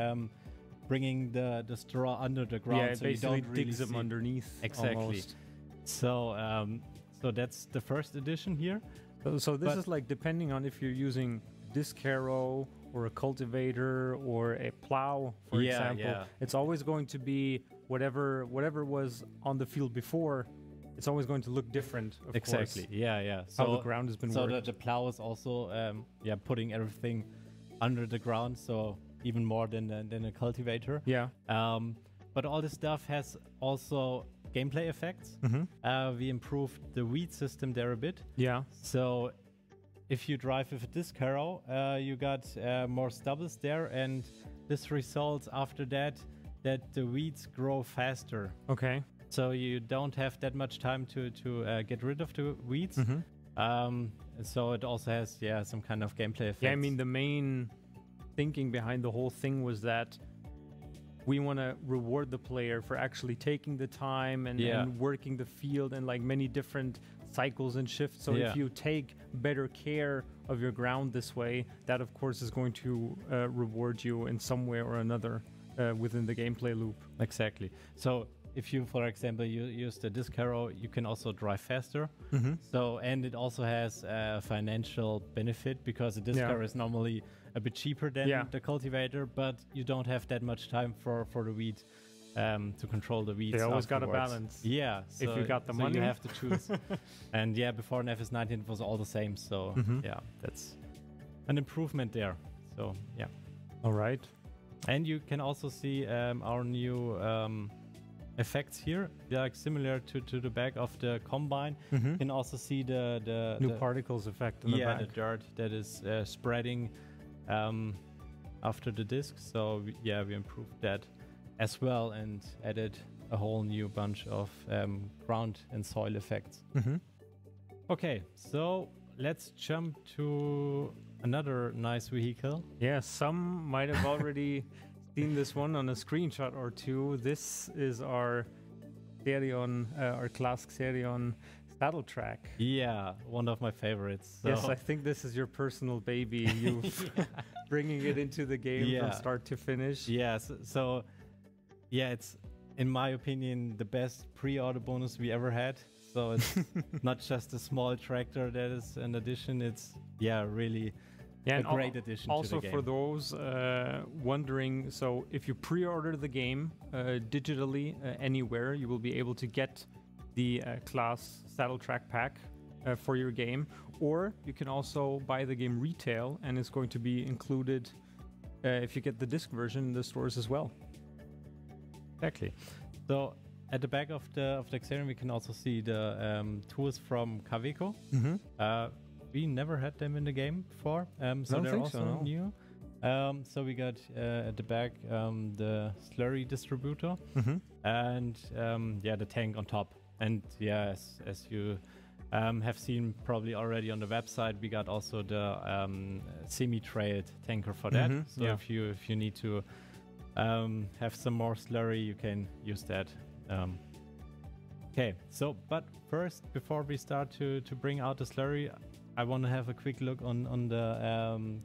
bringing the straw under the ground. Yeah, it so basically you don't really digs them underneath. Exactly. Almost. So, so that's the first edition here. So this is like depending on if you're using disc harrow or a cultivator or a plow, for example. It's always going to be whatever was on the field before. It's always going to look different, of course. Yeah. So how the ground has been worked. So the plow is also putting everything under the ground, so even more than a cultivator. Yeah. But all this stuff has also gameplay effects. We improved the weed system there a bit. Yeah. So if you drive with a disc harrow, you got more stubbles there, and this results after that the weeds grow faster. Okay. So you don't have that much time to get rid of the weeds. So it also has some kind of gameplay effects. Yeah, I mean the main thinking behind the whole thing was that we want to reward the player for actually taking the time and working the field and like many different cycles and shifts. So if you take better care of your ground this way, that of course is going to reward you in some way or another within the gameplay loop. Exactly. So if you, for example, you use the disc harrow, you can also drive faster. So, and it also has a financial benefit because the disc harrow is normally a bit cheaper than the cultivator, but you don't have that much time for the weed to control the weeds. They always got a balance. Yeah. So, if you got the money, you have to choose. And before Neve 19 it was all the same. So that's an improvement there. So all right. And you can also see our new effects here, like similar to the back of the combine. You can also see the new particles effect in the back. The dirt that is spreading after the disc. So we improved that as well and added a whole new bunch of ground and soil effects. Okay, so let's jump to another nice vehicle. Yeah, some might have already seen this one on a screenshot or two. This is our Xerion, our classic Xerion saddle track. Yeah, one of my favorites. So. Yes, I think this is your personal baby. You bringing it into the game from start to finish. Yes. So it's, in my opinion, the best pre-order bonus we ever had. So it's not just a small tractor that is an addition. It's really a great addition to the game. Also for those wondering, so if you pre-order the game digitally anywhere, you will be able to get the class saddle track pack for your game, or you can also buy the game retail, and it's going to be included if you get the disc version in the stores as well. Exactly. So at the back of the Xerion, we can also see the tools from Kaweco. We never had them in the game before, so they're also new. So we got at the back the slurry distributor and yeah, the tank on top. And yeah, as you have seen probably already on the website, we got also the semi-trailed tanker for that. So if you need to have some more slurry, you can use that. Okay, so but first, before we start to bring out the slurry, I want to have a quick look on the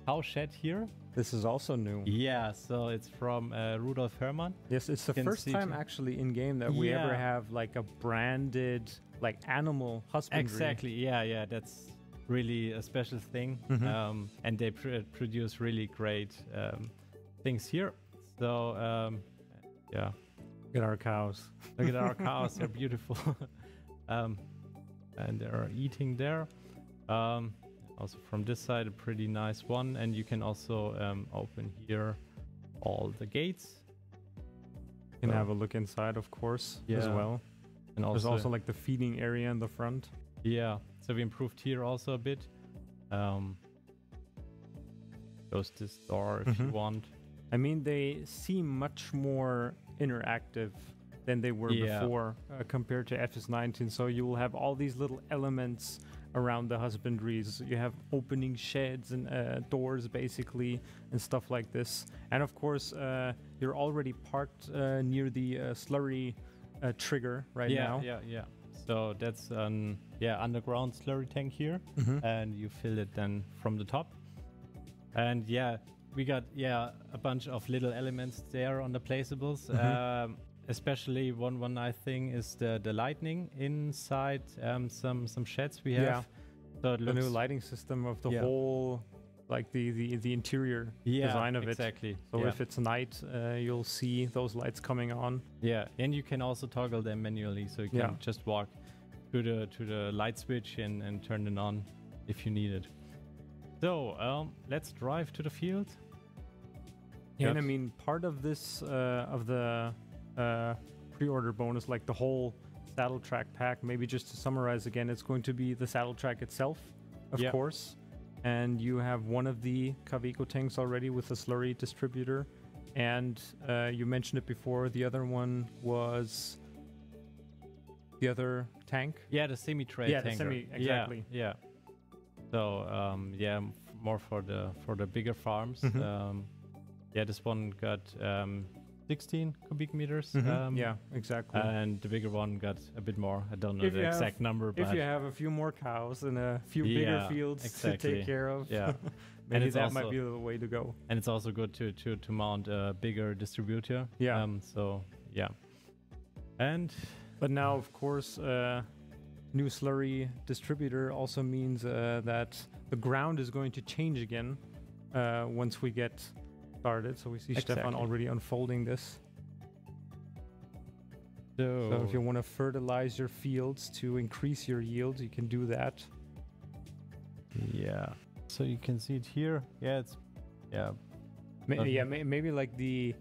cow shed here. This is also new. Yeah, so it's from Rudolf Herrmann. Yes, it's the first time actually in game that we ever have like a branded like animal husbandry. Exactly. Yeah, that's really a special thing. And they produce really great things here. So yeah. Look at our cows. Look at our cows. They're beautiful. And they're eating there. Also from this side, a pretty nice one. And you can also open here all the gates. You can have a look inside, of course, as well. And there's also like the feeding area in the front. Yeah, so we improved here also a bit. Close this door if you want. I mean, they seem much more interactive than they were before compared to FS19. So you will have all these little elements around the husbandries. You have opening sheds and doors basically and stuff like this. And of course, you're already parked near the slurry trigger right now. Yeah. So that's an underground slurry tank here, and you fill it then from the top. And yeah, we got a bunch of little elements there on the placeables. Especially one nice thing is the lighting inside some sheds we have. Yeah. So it the looks new lighting system of the whole, like the interior design of it. Exactly. So if it's night, you'll see those lights coming on. Yeah, and you can also toggle them manually, so you can just walk to the light switch and turn it on if you need it. So let's drive to the field. Yeah, and I mean, part of this of the pre-order bonus, like the whole saddle track pack, maybe just to summarize again, it's going to be the saddle track itself, of course. And you have one of the Kaweco tanks already with a slurry distributor. And you mentioned it before, the other one was the other tank? Yeah, the semi-tray tanker. Exactly. Yeah. So, more for the bigger farms. This one got 16 cubic meters. Yeah, exactly. And the bigger one got a bit more. I don't know the exact number, but if you have a few more cows and a few bigger fields to take care of, maybe that might be the way to go. And it's also good to mount a bigger distributor. Yeah. But now, of course, new slurry distributor also means that the ground is going to change again once we get started. So we see Stefan already unfolding this. So if you want to fertilize your fields to increase your yield, you can do that. Yeah. So you can see it here. Yeah, it's maybe like the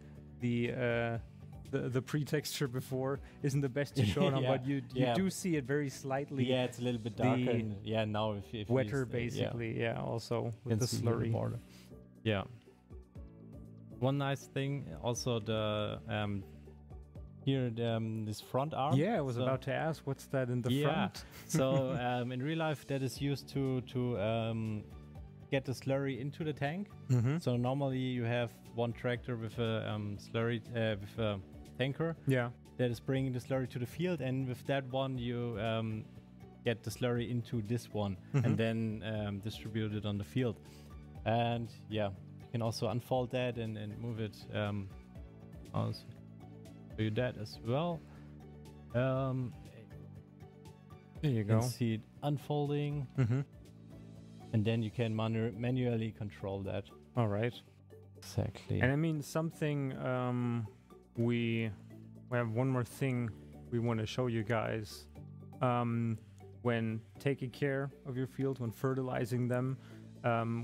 pre-texture before isn't the best to show now, but you do see it very slightly. Yeah, it's a little bit darker. And, now if wetter basically. Yeah, also with the slurry. Yeah. One nice thing also the here this front arm. Yeah, I was about to ask, what's that in the front? So in real life that is used to get the slurry into the tank. So normally you have one tractor with a slurry with a tanker. Yeah. That is bringing the slurry to the field, and with that one you get the slurry into this one and then distribute it on the field. And you can also unfold that and move it. I'll show you that as well. There you go. See it unfolding. And then you can manually control that. All right. Exactly. And I mean, something we have one more thing we want to show you guys. When taking care of your field, when fertilizing them,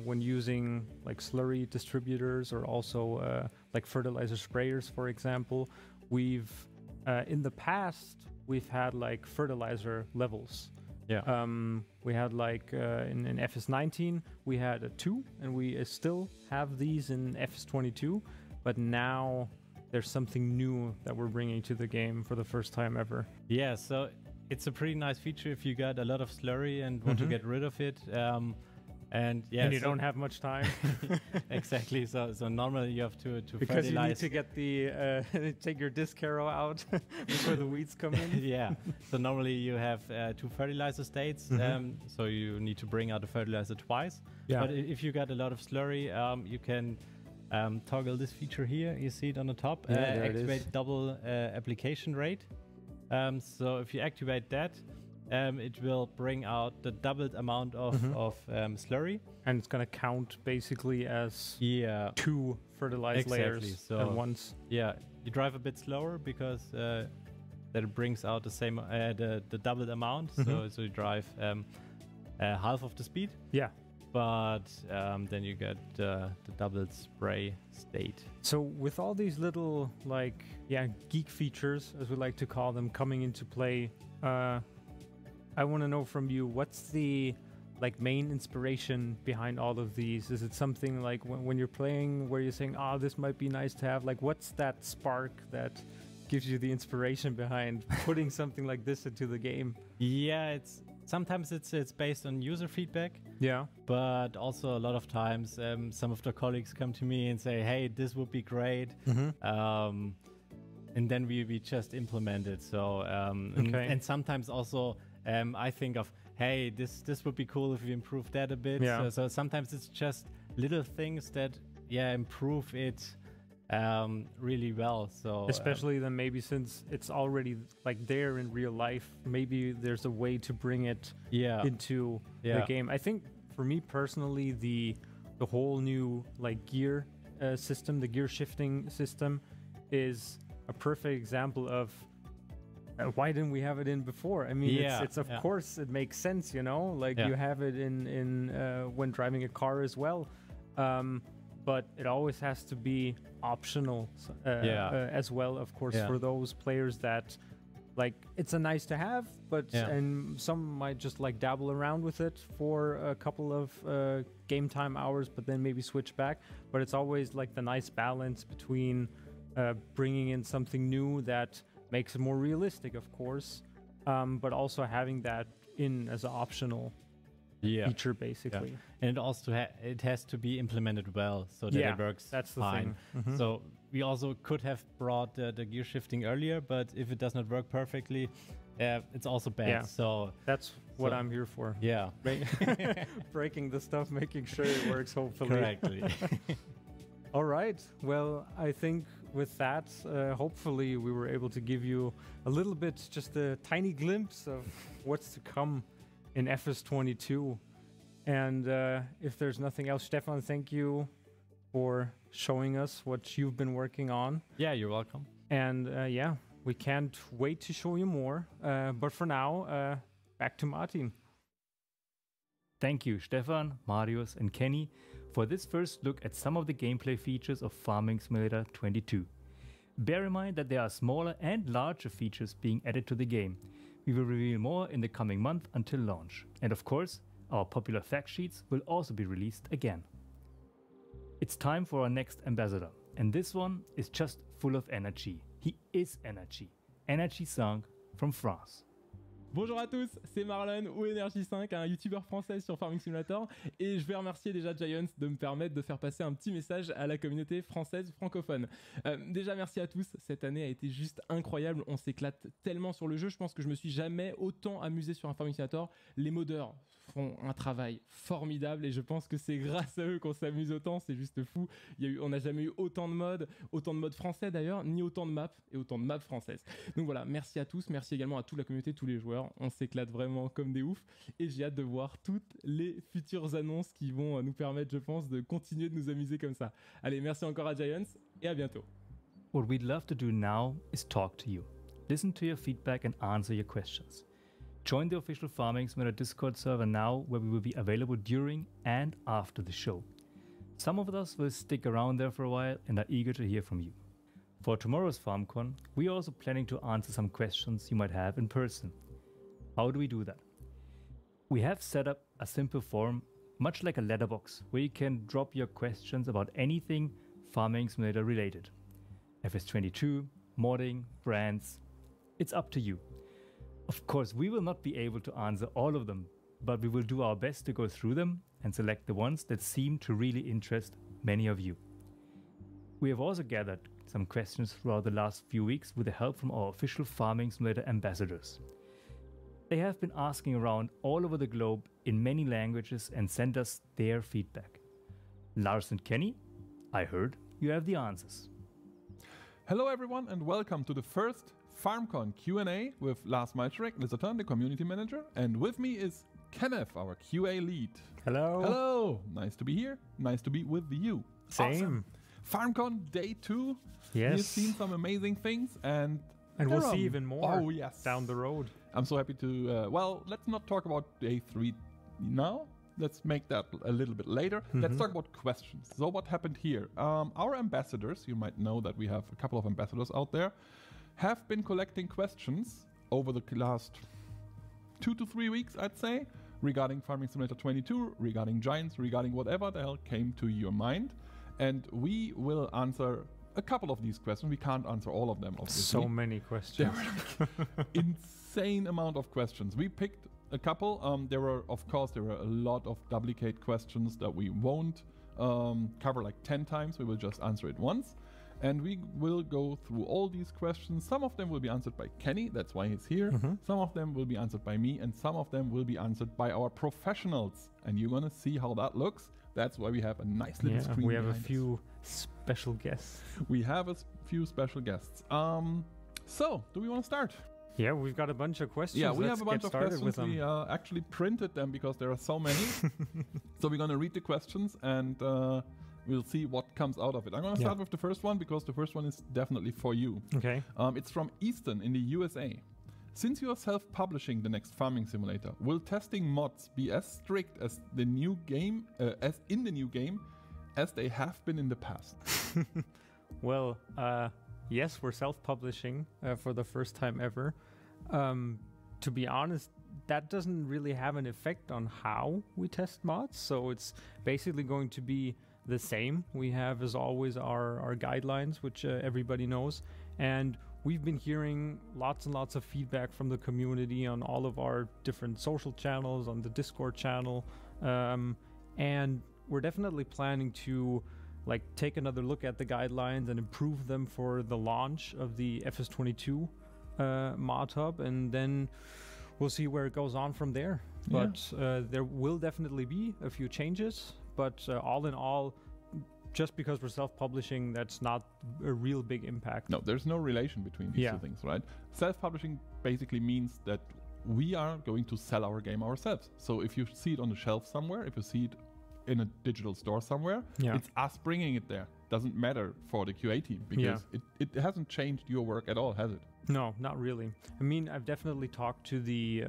when using like slurry distributors or also like fertilizer sprayers, for example, we've in the past we've had like fertilizer levels. Yeah. We had like in FS19 we had a 2, and we still have these in FS22, but now there's something new that we're bringing to the game for the first time ever. Yeah, so it's a pretty nice feature if you got a lot of slurry and want to get rid of it. And you don't have much time. Exactly. So normally you have to because fertilize. you need to get the take your disc harrow out before the weeds come in. Yeah. So normally you have 2 fertilizer states. So you need to bring out the fertilizer twice. Yeah. But if you got a lot of slurry, you can toggle this feature here. You see it on the top. There it is. Activate double application rate. So if you activate that, it will bring out the doubled amount of slurry. And it's going to count basically as 2 fertilized layers so at once. Yeah, you drive a bit slower because that it brings out the same the doubled amount. So you drive half of the speed. Yeah. But then you get the doubled spray state. So with all these little geek features, as we like to call them, coming into play, I want to know from you, what's the main inspiration behind all of these? Is it something like when you're playing where you're saying, oh, this might be nice to have? What's that spark that gives you the inspiration behind putting something like this into the game? Yeah, sometimes it's based on user feedback. Yeah. But also a lot of times some of the colleagues come to me and say, hey, this would be great. And then we just implement it. So and sometimes also I think of, hey, this would be cool if we improve that a bit. Yeah. So sometimes it's just little things that improve it really well. So especially then maybe since it's already there in real life, maybe there's a way to bring it into the game. I think for me personally, the whole new gear system, the gear shifting system, is a perfect example of why didn't we have it in before? I mean, it's of course it makes sense, you know, you have it in when driving a car as well. But it always has to be optional as well, of course, for those players that it's a nice to have, but and some might just dabble around with it for a couple of game time hours, but then maybe switch back. But it's always the nice balance between bringing in something new that makes it more realistic, of course, but also having that in as an optional feature, basically. Yeah. And it also it has to be implemented well so that it works that's the fine. Thing. So we also could have brought the gear shifting earlier, but if it does not work perfectly, it's also bad. Yeah. So that's what I'm here for. Yeah. Breaking the stuff, making sure it works, hopefully. Correctly. All right. Well, I think with that, hopefully we were able to give you a little bit, just a tiny glimpse of what's to come in FS22. And if there's nothing else, Stefan, thank you for showing us what you've been working on. Yeah, you're welcome. And we can't wait to show you more. But for now, back to Martin. Thank you, Stefan, Marius, and Kenny, for this first look at some of the gameplay features of Farming Simulator 22. Bear in mind that there are smaller and larger features being added to the game. We will reveal more in the coming month until launch. And of course, our popular fact sheets will also be released again. It's time for our next ambassador, and this one is just full of energy. He is energy. Energy 5 from France. Bonjour à tous, c'est Marlon ou Energy 5, un youtubeur français sur Farming Simulator, et je vais remercier déjà Giants de me permettre de faire passer un petit message à la communauté française francophone. Déjà merci à tous, cette année a été juste incroyable, on s'éclate tellement sur le jeu, je pense que je me suis jamais autant amusé sur un Farming Simulator. Les modeurs font un travail formidable et je pense que c'est grâce à eux qu'on s'amuse autant, c'est juste fou. On n'a jamais eu autant de modes français d'ailleurs, ni autant de maps et autant de maps françaises. Donc voilà, merci à tous, merci également à toute la communauté, tous les joueurs. On s'éclate vraiment comme des oufs et j'ai hâte de voir toutes les futures annonces qui vont nous permettre, je pense, de continuer de nous amuser comme ça. Allez, merci encore à Giants et à bientôt. What we'd love to do now is talk to you, listen to your feedback and answer your questions. Join the official Farming Simulator Discord server now, where we will be available during and after the show. Some of us will stick around there for a while and are eager to hear from you. For tomorrow's Farmcon, we are also planning to answer some questions you might have in person. How do we do that? We have set up a simple form, much like a letterbox, where you can drop your questions about anything Farming Simulator related. FS22, modding, brands, it's up to you. Of course, we will not be able to answer all of them, but we will do our best to go through them and select the ones that seem to really interest many of you. We have also gathered some questions throughout the last few weeks with the help from our official Farming Simulator ambassadors. They have been asking around all over the globe in many languages and sent us their feedback. Lars and Kenny, I heard you have the answers. Hello everyone and welcome to the first Farmcon Q&A with Lars Malczarek, Lizatan, the community manager, and with me is Kenneth, our QA lead. Hello. Hello, nice to be here, nice to be with you. Same. Awesome. FarmCon Day 2, Yes. we've seen some amazing things and we'll there see are- even more Oh yes. down the road. I'm so happy to, well, let's not talk about Day 3 now. Let's make that a little bit later. Let's talk about questions. So what happened here? Our ambassadors, you might know that we have a couple of ambassadors out there, have been collecting questions over the last 2 to 3 weeks, I'd say, regarding Farming Simulator 22, regarding Giants, regarding whatever the hell came to your mind. And we will answer a couple of these questions. We can't answer all of them, obviously. So many questions. Insane amount of questions. We picked a couple. There were a lot of duplicate questions that we won't cover like 10 times. We will just answer it once. And we will go through all these questions. Some of them will be answered by Kenny, that's why he's here. Some of them will be answered by me, and some of them will be answered by our professionals. And you're gonna see how that looks. That's why we have a nice little screen. We have a behind us. few special guests. We have a few special guests. So, do we want to start? Yeah, we've got a bunch of questions. Yeah, we Let's have a bunch get of started questions. with them. We actually printed them because there are so many. So we're going to read the questions and we'll see what comes out of it. I'm going to start with the first one because the first one is definitely for you. Okay. It's from Easton in the USA. Since you are self-publishing the next farming simulator, will testing mods be as strict as the new game, as in the new game, as they have been in the past? Well, yes, we're self-publishing for the first time ever. To be honest, that doesn't really have an effect on how we test mods. So it's basically going to be the same. We have, as always, our guidelines, which everybody knows. And we've been hearing lots and lots of feedback from the community on all of our different social channels, on the Discord channel. And we're definitely planning to take another look at the guidelines and improve them for the launch of the FS22 mod hub, and then we'll see where it goes on from there. Yeah. But there will definitely be a few changes, but all in all, just because we're self-publishing, that's not a real big impact. No, there's no relation between these two things, right? Self-publishing basically means that we are going to sell our game ourselves. So if you see it on the shelf somewhere, if you see it in a digital store somewhere, it's us bringing it there. Doesn't matter for the QA team because it hasn't changed your work at all, has it? No, not really. I mean, I've definitely talked to the,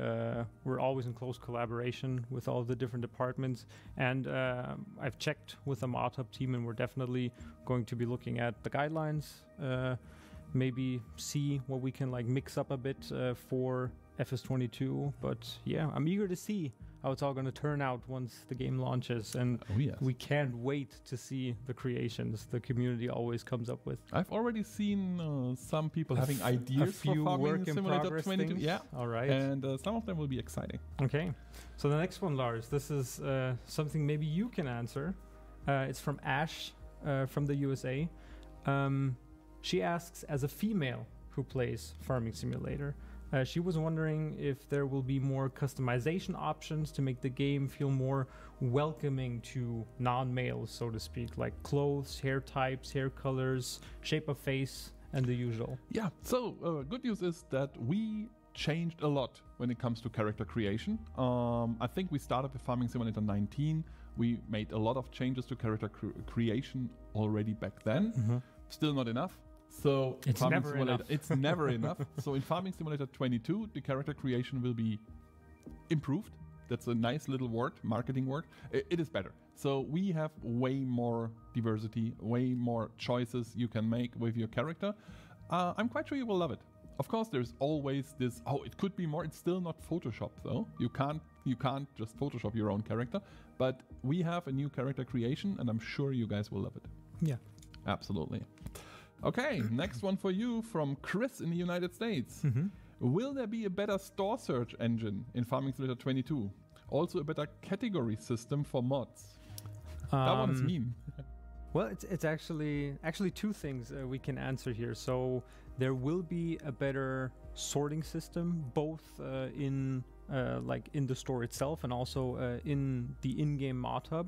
we're always in close collaboration with all the different departments, and I've checked with the mod hub team, and we're definitely going to be looking at the guidelines, maybe see what we can mix up a bit for FS22, but yeah, I'm eager to see how it's all going to turn out once the game launches, and we can't wait to see the creations the community always comes up with. I've already seen some people having ideas a few for Farming work in Simulator progress 22. things. Yeah, all right. And some of them will be exciting. Okay, so the next one, Lars, this is something maybe you can answer. It's from Ash from the USA. She asks, as a female who plays Farming Simulator, she was wondering if there will be more customization options to make the game feel more welcoming to non-males, so to speak, like clothes, hair types, hair colors, shape of face, and the usual. Yeah, so good news is that we changed a lot when it comes to character creation. I think we started with Farming Simulator 19. We made a lot of changes to character creation already back then. Still not enough. So it's never enough. It's never enough. So in Farming Simulator 22, the character creation will be improved. That's a nice little word, marketing word. It is better. So we have way more diversity, way more choices you can make with your character. I'm quite sure you will love it. Of course, there's always this, oh, it could be more. It's still not Photoshop though. You can't just Photoshop your own character. But we have a new character creation, and I'm sure you guys will love it. Yeah. Absolutely. Okay, next one for you from Chris in the United States. Will there be a better store search engine in Farming Simulator 22? Also a better category system for mods? That one is mean. Well, it's actually two things we can answer here. So there will be a better sorting system, both in the store itself and also in the in-game mod hub.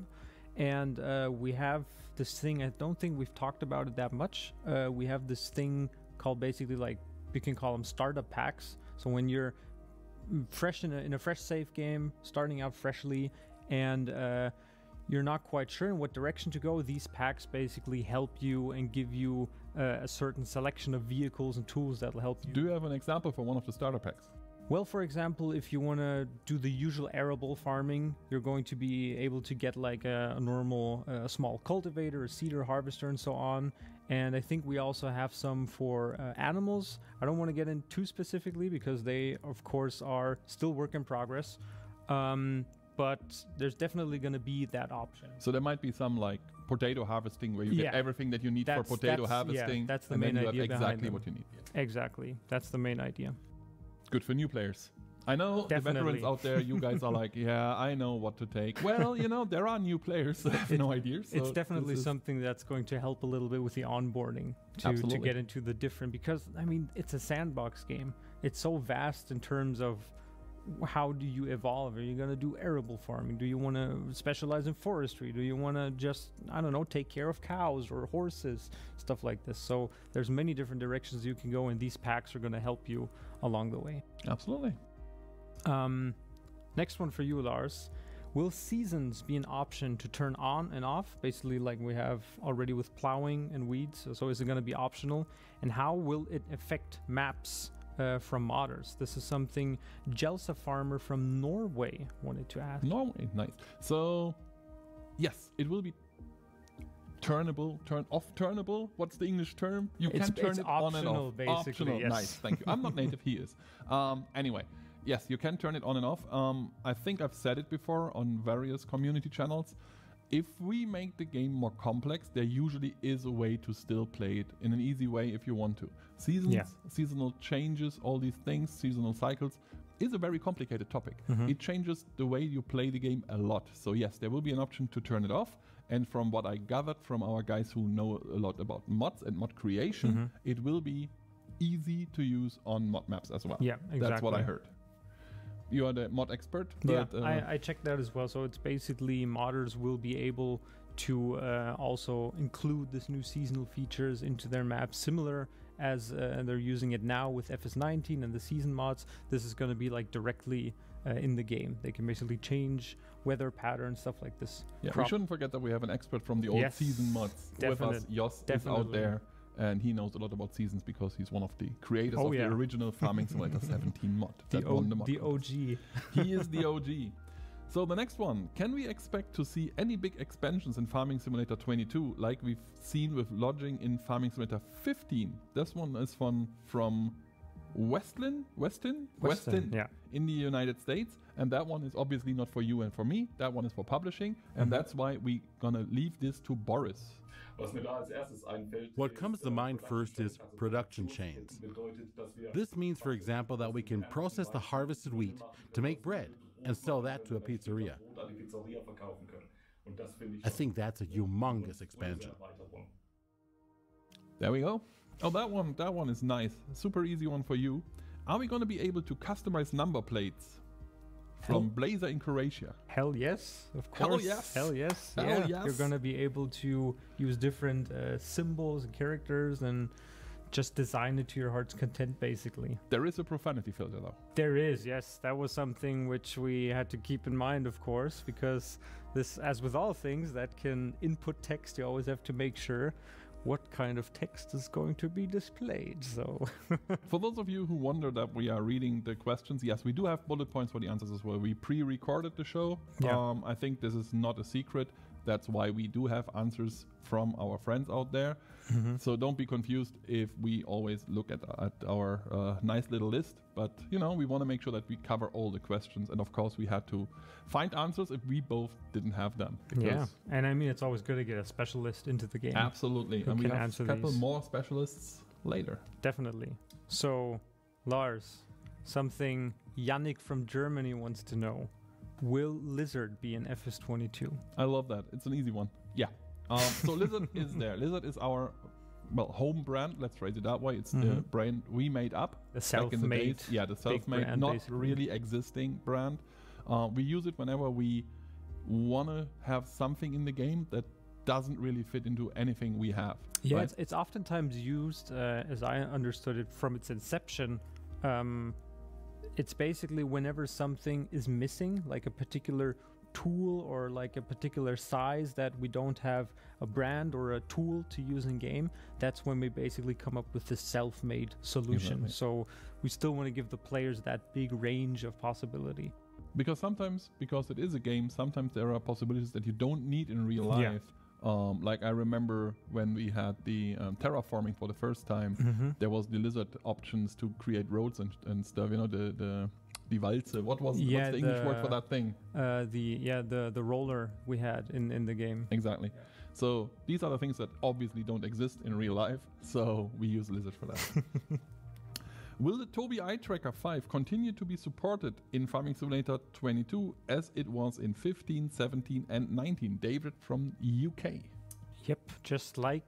And we have this thing. I don't think we've talked about it that much. We have this thing called basically, like, you can call them startup packs. So when you're fresh in a fresh save game, starting out freshly, and you're not quite sure in what direction to go, these packs basically help you and give you a certain selection of vehicles and tools that will help you. Do you have an example for one of the starter packs? Well, for example, if you want to do the usual arable farming, you're going to be able to get like a normal small cultivator, a seeder, harvester, and so on. And I think we also have some for animals. I don't want to get in too specifically because they, of course, are still work in progress. But there's definitely going to be that option. So there might be some like potato harvesting where you get everything that you need for potato harvesting. Yeah, that's the and main then you idea have exactly behind what you need. Exactly. That's the main idea. Good for new players. I know the veterans out there, you guys are like, yeah, I know what to take. Well, you know, there are new players that have no idea. So it's definitely something that's going to help a little bit with the onboarding to get into the different, because, I mean, it's a sandbox game. It's so vast in terms of how do you evolve? Are you going to do arable farming? Do you want to specialize in forestry? Do you want to just, I don't know, take care of cows or horses, stuff like this? So there's many different directions you can go, and these packs are going to help you along the way. Absolutely. Next one for you, Lars. Will seasons be an option to turn on and off? Basically like we have already with plowing and weeds. So is it going to be optional? And how will it affect maps from modders? This is something Jelsa Farmer from Norway wanted to ask. Norway, nice. So, yes, it will be turnable, turn off turnable. What's the English term? You can turn it on and off. Basically, optional, yes. Nice, thank you. I'm not native, he is. Anyway, yes, you can turn it on and off. I think I've said it before on various community channels. If we make the game more complex, there usually is a way to still play it in an easy way if you want to. Seasonal changes, all these things, seasonal cycles, is a very complicated topic. It changes the way you play the game a lot. So yes, there will be an option to turn it off. And from what I gathered from our guys who know a lot about mods and mod creation, it will be easy to use on mod maps as well. Yeah, exactly. That's what I heard. You are the mod expert. But, I checked that as well. So it's basically modders will be able to also include this new seasonal features into their maps, similar as they're using it now with FS19 and the season mods. This is going to be like directly in the game. They can basically change weather patterns, stuff like this. Yeah, we shouldn't forget that we have an expert from the old season mods with us. Jos is out there, and he knows a lot about seasons because he's one of the creators of the original Farming Simulator 17 mod. The OG. He is the OG. So the next one, can we expect to see any big expansions in Farming Simulator 22 like we've seen with lodging in Farming Simulator 15? This one is from Westin in the United States, and that one is obviously not for you and for me. That one is for publishing, and that's why we're gonna leave this to Boris. What comes to mind first is production chains. This means, for example, that we can process the harvested wheat to make bread and sell that to a pizzeria. I think that's a humongous expansion. There we go. Oh, that one is nice. Super easy one for you. Are we going to be able to customize number plates from Blazer in Croatia? Hell yes, of course. Hell yes. Hell yes. Hell yes. You're going to be able to use different symbols and characters and just design it to your heart's content, basically. There is a profanity filter, though. There is, yes. That was something which we had to keep in mind, of course, because this, as with all things that can input text, you always have to make sure what kind of text is going to be displayed. So for those of you who wonder that we are reading the questions, yes, we do have bullet points for the answers as well. We pre-recorded the show. I think this is not a secret. That's why we do have answers from our friends out there. So don't be confused if we always look at our nice little list. But, you know, we want to make sure that we cover all the questions. And of course, we had to find answers if we both didn't have them. Yeah, and I mean, it's always good to get a specialist into the game. Absolutely. And we have a couple more specialists later. Definitely. So, Lars, something Yannick from Germany wants to know. Will Lizard be an FS22? I love that. It's an easy one. Yeah. So Lizard is there. Lizard is our home brand. Let's phrase it that way. It's the brand we made up. The self-made. Yeah, the self-made, brand, not basically. really existing brand. We use it whenever we want to have something in the game that doesn't really fit into anything we have. Yeah, right? it's oftentimes used, as I understood it from its inception. It's basically whenever something is missing, like a particular tool or like a particular size that we don't have a brand or a tool to use in game, that's when we basically come up with the self-made solution. Exactly. So we still want to give the players that big range of possibility. Because sometimes, because it is a game, sometimes there are possibilities that you don't need in real life. Yeah. Like I remember when we had the terraforming for the first time, there was the Lizard options to create roads and stuff. You know, the Walze. What's the English word for that thing? The roller we had in the game. Exactly. So these are the things that obviously don't exist in real life. So we use Lizard for that. Will the Tobii Eye Tracker 5 continue to be supported in Farming Simulator 22 as it was in 15, 17 and 19? David from UK. Yep, just like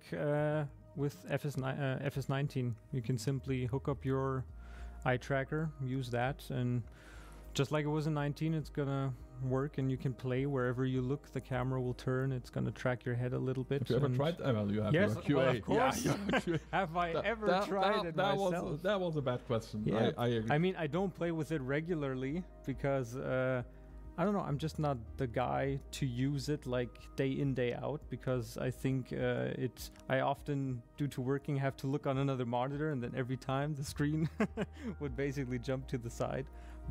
with FS19, you can simply hook up your eye tracker, use that, and just like it was in 19, it's gonna work and you can play wherever you look. The camera will turn, it's gonna track your head a little bit. Have you ever tried? Well, you have. Yes, your QA. well, of course. Yeah, Have I ever tried it myself? That was a bad question. Yeah. I agree. I mean, I don't play with it regularly because I don't know, I'm just not the guy to use it like day in, day out, because I think I often, due to working, have to look on another monitor, and then every time the screen would basically jump to the side.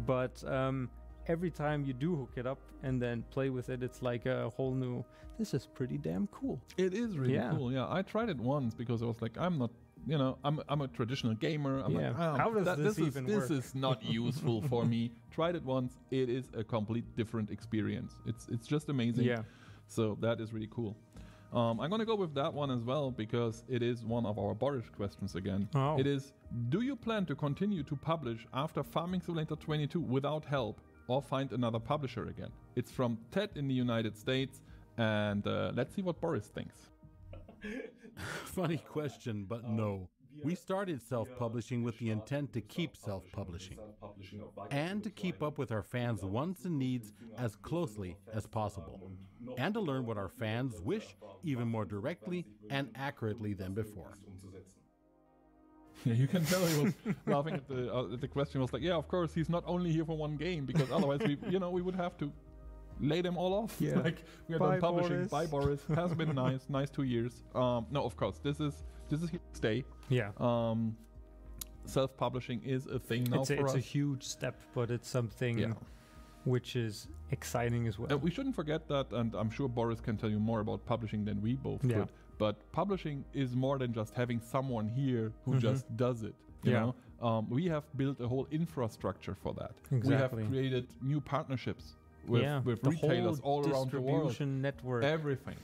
But every time you do hook it up and then play with it, it's like a whole new, this is pretty damn cool. It is really cool, yeah. I tried it once because I was like, I'm not, you know, I'm a traditional gamer. I'm like, how does this even work? This is not useful for me. Tried it once. It is a complete different experience. It's just amazing. Yeah. So that is really cool. I'm going to go with that one as well because it is one of our Boris questions again. Oh. It is, do you plan to continue to publish after Farming Simulator 22 without help or find another publisher again? It's from Ted in the United States, and let's see what Boris thinks. Funny question, but no. We started self-publishing with the intent to keep self-publishing and to keep up with our fans' wants and needs as closely as possible, and to learn what our fans wish even more directly and accurately than before. Yeah, you can tell he was laughing at the question. Was like, yeah, of course, he's not only here for one game, because otherwise we would have to lay them all off. Yeah. Like, we are done publishing. Boris. Bye, Boris. Has been nice 2 years. No, of course, this is here to stay. Yeah. Self-publishing is a thing now for us. It's a huge step, but it's something which is exciting as well. We shouldn't forget that, and I'm sure Boris can tell you more about publishing than we both could. But publishing is more than just having someone here who just does it. You know? We have built a whole infrastructure for that. Exactly. We have created new partnerships with retailers all around the world. Distribution network. Everything.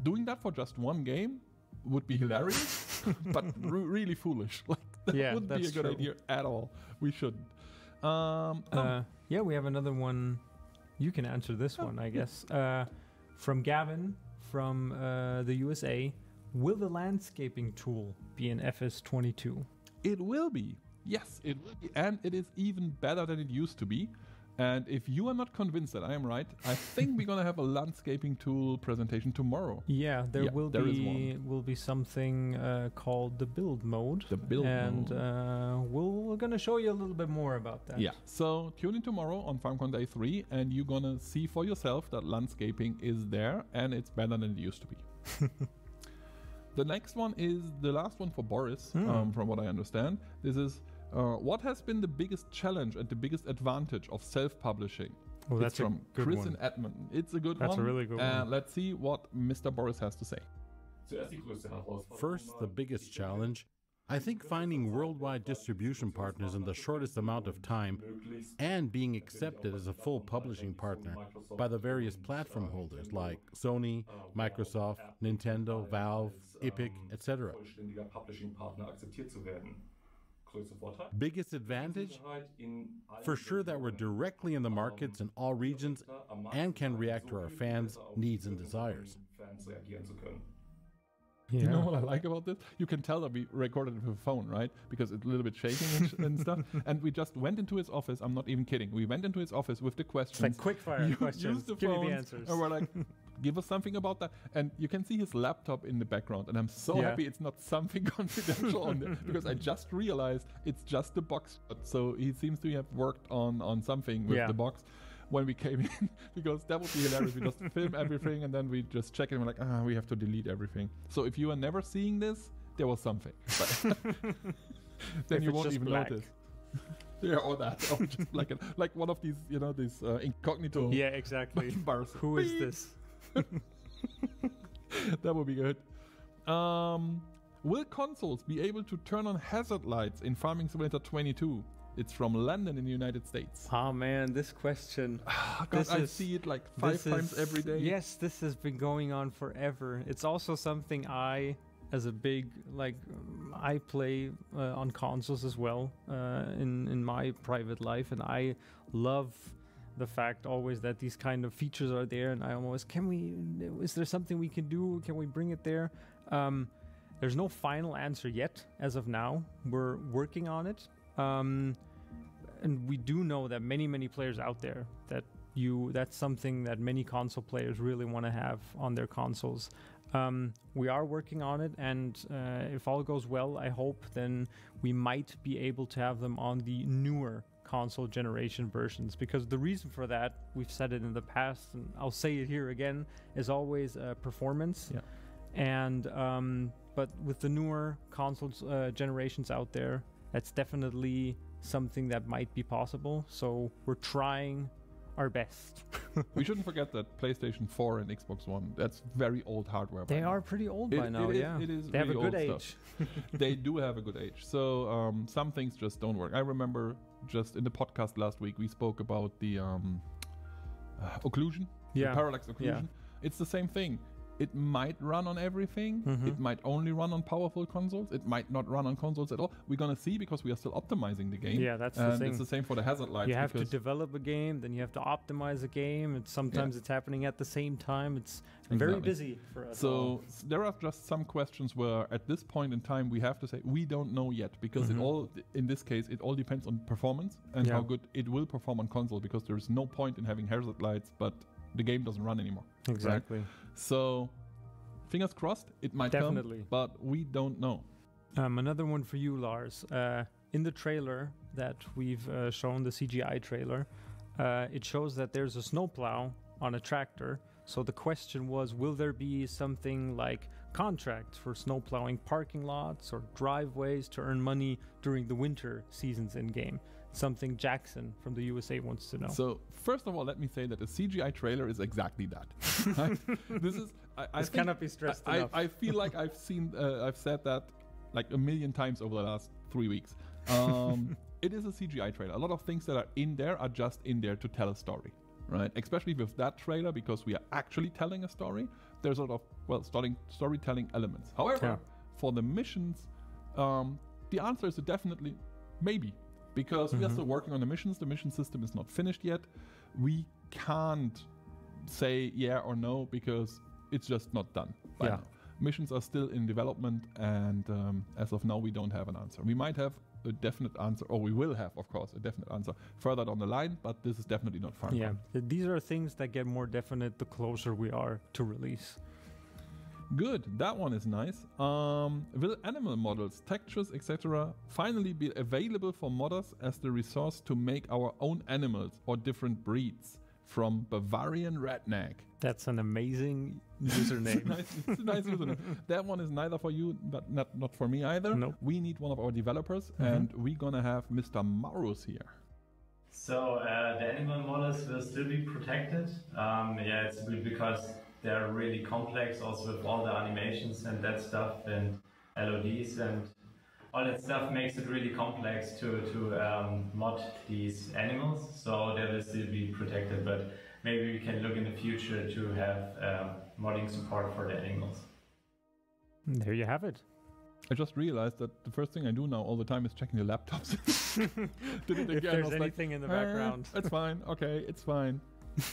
Doing that for just one game would be hilarious, but really foolish. Like that wouldn't be a good idea at all. We shouldn't. We have another one. You can answer this one, I guess. From Gavin from the USA. Will the landscaping tool be in FS22? It will be. Yes, it will be. And it is even better than it used to be. And if you are not convinced that I am right, I think we're going to have a landscaping tool presentation tomorrow. Yeah, there will be something called the build mode. The build mode. And we're going to show you a little bit more about that. Yeah, so tune in tomorrow on Farmcon Day 3 and you're going to see for yourself that landscaping is there and it's better than it used to be. The next one is the last one for Boris, from what I understand. This is what has been the biggest challenge and the biggest advantage of self-publishing? Oh, that's it's from a good Chris one. in Edmonton. It's a good one. That's a really good one. Let's see what Mr. Boris has to say. First, the biggest challenge. I think finding worldwide distribution partners in the shortest amount of time and being accepted as a full publishing partner by the various platform holders like Sony, Microsoft, Nintendo, Valve, Epic, etc. Biggest advantage? For sure that we're directly in the markets in all regions and can react to our fans' needs and desires. Yeah. You know what I like about this? You can tell that we recorded it with a phone, right? Because it's a little bit shaking and stuff. And we just went into his office. I'm not even kidding. We went into his office with the questions. It's like quick fire questions. Give me the answers. And we're like, give us something about that. And you can see his laptop in the background. And I'm so happy it's not something confidential on there, because I just realized it's just the box. So he seems to have worked on something with the box when we came in, because that would be hilarious. We just film everything and then we just check it and we're like, we have to delete everything. So if you are never seeing this, there was something. But then you won't even notice. Yeah, or that. Or just like one of these, these incognito. Yeah, exactly. Bars. Who is this? That would be good. Will consoles be able to turn on hazard lights in Farming Simulator 22? It's from London in the United States. Oh man, this question. God, I see it like 5 times every day. Yes, this has been going on forever. It's also something as a big, I play on consoles as well in my private life, and I love the fact always that these kind of features are there, and I always, is there something we can do? Can we bring it there? There's no final answer yet as of now. We're working on it. And we do know that many players out there that's something that many console players really want to have on their consoles. We are working on it, and if all goes well, I hope then we might be able to have them on the newer console generation versions, because the reason for that, we've said it in the past and I'll say it here again, is always performance. And but with the newer consoles generations out there, that's definitely something that might be possible. So we're trying our best. We shouldn't forget that PlayStation 4 and Xbox One, that's very old hardware. They are pretty old by now, It is they have a really good age. They do have a good age. So some things just don't work. I remember just in the podcast last week, we spoke about the occlusion, the parallax occlusion. It's the same thing. It might run on everything. It might only run on powerful consoles. It might not run on consoles at all. We're going to see, because we are still optimizing the game. Yeah, that's the thing. It's the same for the hazard lights. You have to develop a game, then you have to optimize a game. Sometimes it's happening at the same time. It's very busy for us. So there are just some questions where at this point in time we have to say we don't know yet, because it all, in this case, it all depends on performance and how good it will perform on console, because there's no point in having hazard lights, but the game doesn't run anymore. Exactly. Right? So fingers crossed, it might come, but we don't know. Another one for you, Lars. In the trailer that we've shown, the CGI trailer, it shows that there's a snowplow on a tractor. So the question was, will there be something like contracts for snowplowing parking lots or driveways to earn money during the winter seasons in game? Something Jackson from the USA wants to know. So first of all, let me say that a CGI trailer is exactly that. Right? This cannot be stressed enough. I feel like I've said that like a million times over the last 3 weeks. It is a CGI trailer. A lot of things that are in there are just in there to tell a story, right? Especially with that trailer, because we are actually telling a story. There's a lot of storytelling elements. However, for the missions, the answer is definitely maybe. Because we are still working on the missions. The mission system is not finished yet. We can't say yeah or no, because it's just not done by now. Missions are still in development, and as of now, we don't have an answer. We might have a definite answer, or we will have, of course, a definite answer further down the line, but this is definitely not Farmcon. Yeah, these are things that get more definite the closer we are to release. Good, that one is nice. Will animal models, textures, etc. finally be available for modders as the resource to make our own animals or different breeds? From Bavarian Redneck. That's an amazing username. It's a nice username. That one is neither for you, but not for me either. Nope. We need one of our developers, and we're gonna have Mr. Maurus here. So the animal models will still be protected. Yeah, it's because they're really complex, also with all the animations and that stuff, and LODs and all that stuff makes it really complex to mod these animals. So they will still be protected, but maybe we can look in the future to have modding support for the animals. There you have it. I just realized that the first thing I do now all the time is checking the laptops. Did it again. If there's anything in the background. It's fine. Okay, it's fine.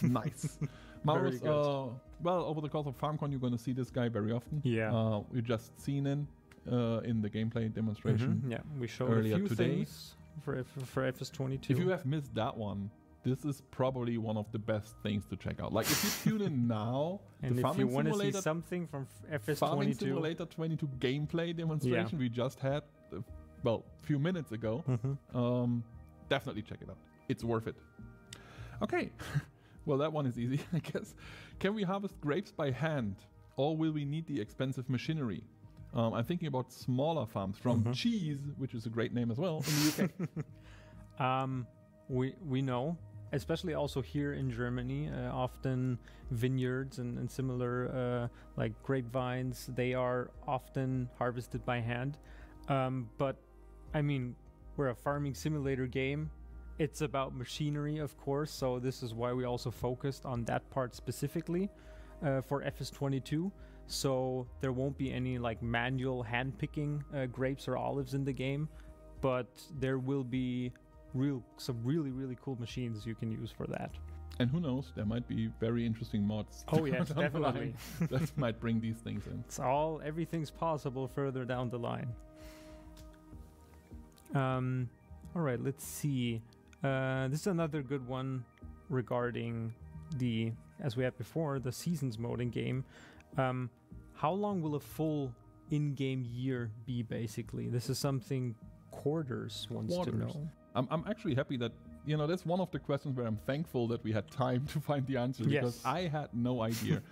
Nice. Maurus, well, over the course of Farmcon, you're going to see this guy very often. Yeah. We've just seen him in the gameplay demonstration. Yeah, we showed earlier a few today. things for FS22. If you have missed that one, this is probably one of the best things to check out. Like, if you tune in now, and if you want to see something from FS22, Farming Simulator 22 gameplay demonstration we just had, well, a few minutes ago, definitely check it out. It's worth it. Okay, well, that one is easy, I guess. Can we harvest grapes by hand, or will we need the expensive machinery? I'm thinking about smaller farms from Cheese, which is a great name as well, in the UK. We know, especially also here in Germany, often vineyards and similar like grapevines, they are often harvested by hand. But I mean, we're a farming simulator game. It's about machinery, of course, so this is why we also focused on that part specifically for FS22. So there won't be any like manual hand-picking grapes or olives in the game, but there will be some really cool machines you can use for that. And who knows, there might be very interesting mods. Oh yes, definitely. That might bring these things in. Everything's possible further down the line. All right, let's see. This is another good one regarding as we had before, the seasons mode in game. How long will a full in-game year be, basically? This is something Quarters wants to know. I'm actually happy that, you know, that's one of the questions where I'm thankful that we had time to find the answer, because I had no idea.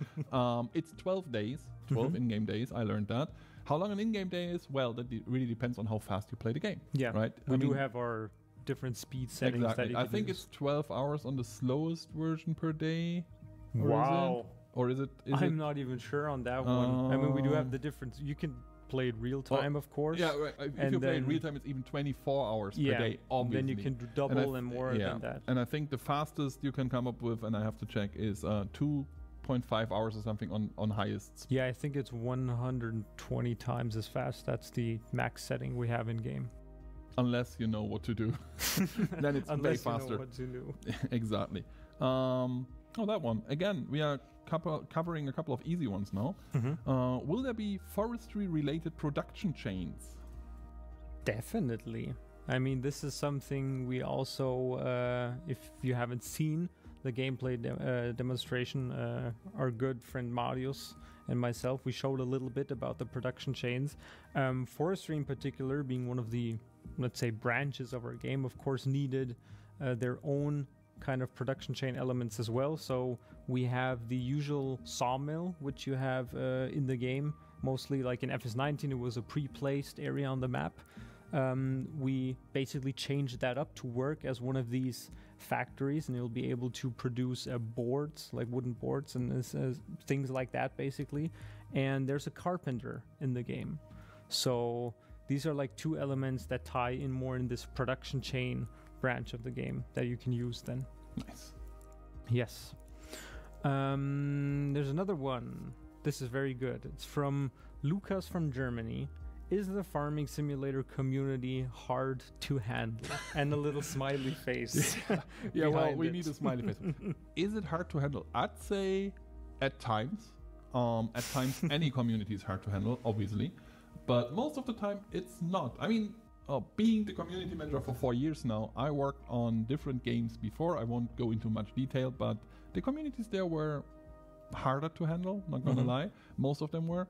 It's 12 days, 12 in-game days, I learned that. How long an in-game day is? Well, that really depends on how fast you play the game. Yeah, right? We do have our different speed settings. Exactly. I think it's 12 hours on the slowest version per day. Wow. Or is it? I'm not even sure on that one. I mean, we do have the difference. You can play it real time, of course. Yeah, right. If you play it real time, it's even 24 hours per day, obviously. Then you can do double and more than that. And I think the fastest you can come up with, and I have to check, is 2.5 hours or something on highest speed. Yeah, I think it's 120 times as fast. That's the max setting we have in game. Unless you know what to do. Then it's way faster. You know what to do. Exactly. Oh, that one. Again, we are covering a couple of easy ones now. Will there be forestry-related production chains? Definitely. I mean, this is something we also, if you haven't seen the gameplay demonstration, our good friend Marius and myself, we showed a little bit about the production chains. Forestry in particular, being one of the, let's say, branches of our game, of course, needed their own kind of production chain elements as well. So we have the usual sawmill, which you have in the game, mostly like in FS19 it was a pre-placed area on the map. We basically changed that up to work as one of these factories, and you'll be able to produce boards, like wooden boards and things like that, basically. And there's a carpenter in the game. So these are like two elements that tie in more in this production chain branch of the game that you can use then. Nice. Yes. There's another one. This is very good. It's from Lucas from Germany. Is the farming simulator community hard to handle? And a little smiley face. Yeah, well, we need a smiley face. Is it hard to handle? I'd say at times. At times, any community is hard to handle, obviously. But most of the time, it's not. I mean, being the community manager for 4 years now, I worked on different games before. I won't go into much detail, but the communities there were harder to handle, not gonna lie. Most of them were.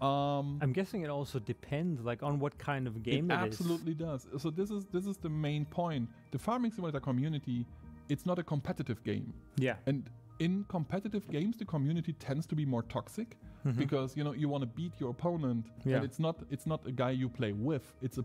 I'm guessing it also depends, like, on what kind of game it is. It absolutely does. So this is the main point. The farming simulator community, it's not a competitive game. Yeah. And in competitive games, the community tends to be more toxic because you want to beat your opponent, and it's not a guy you play with; it's a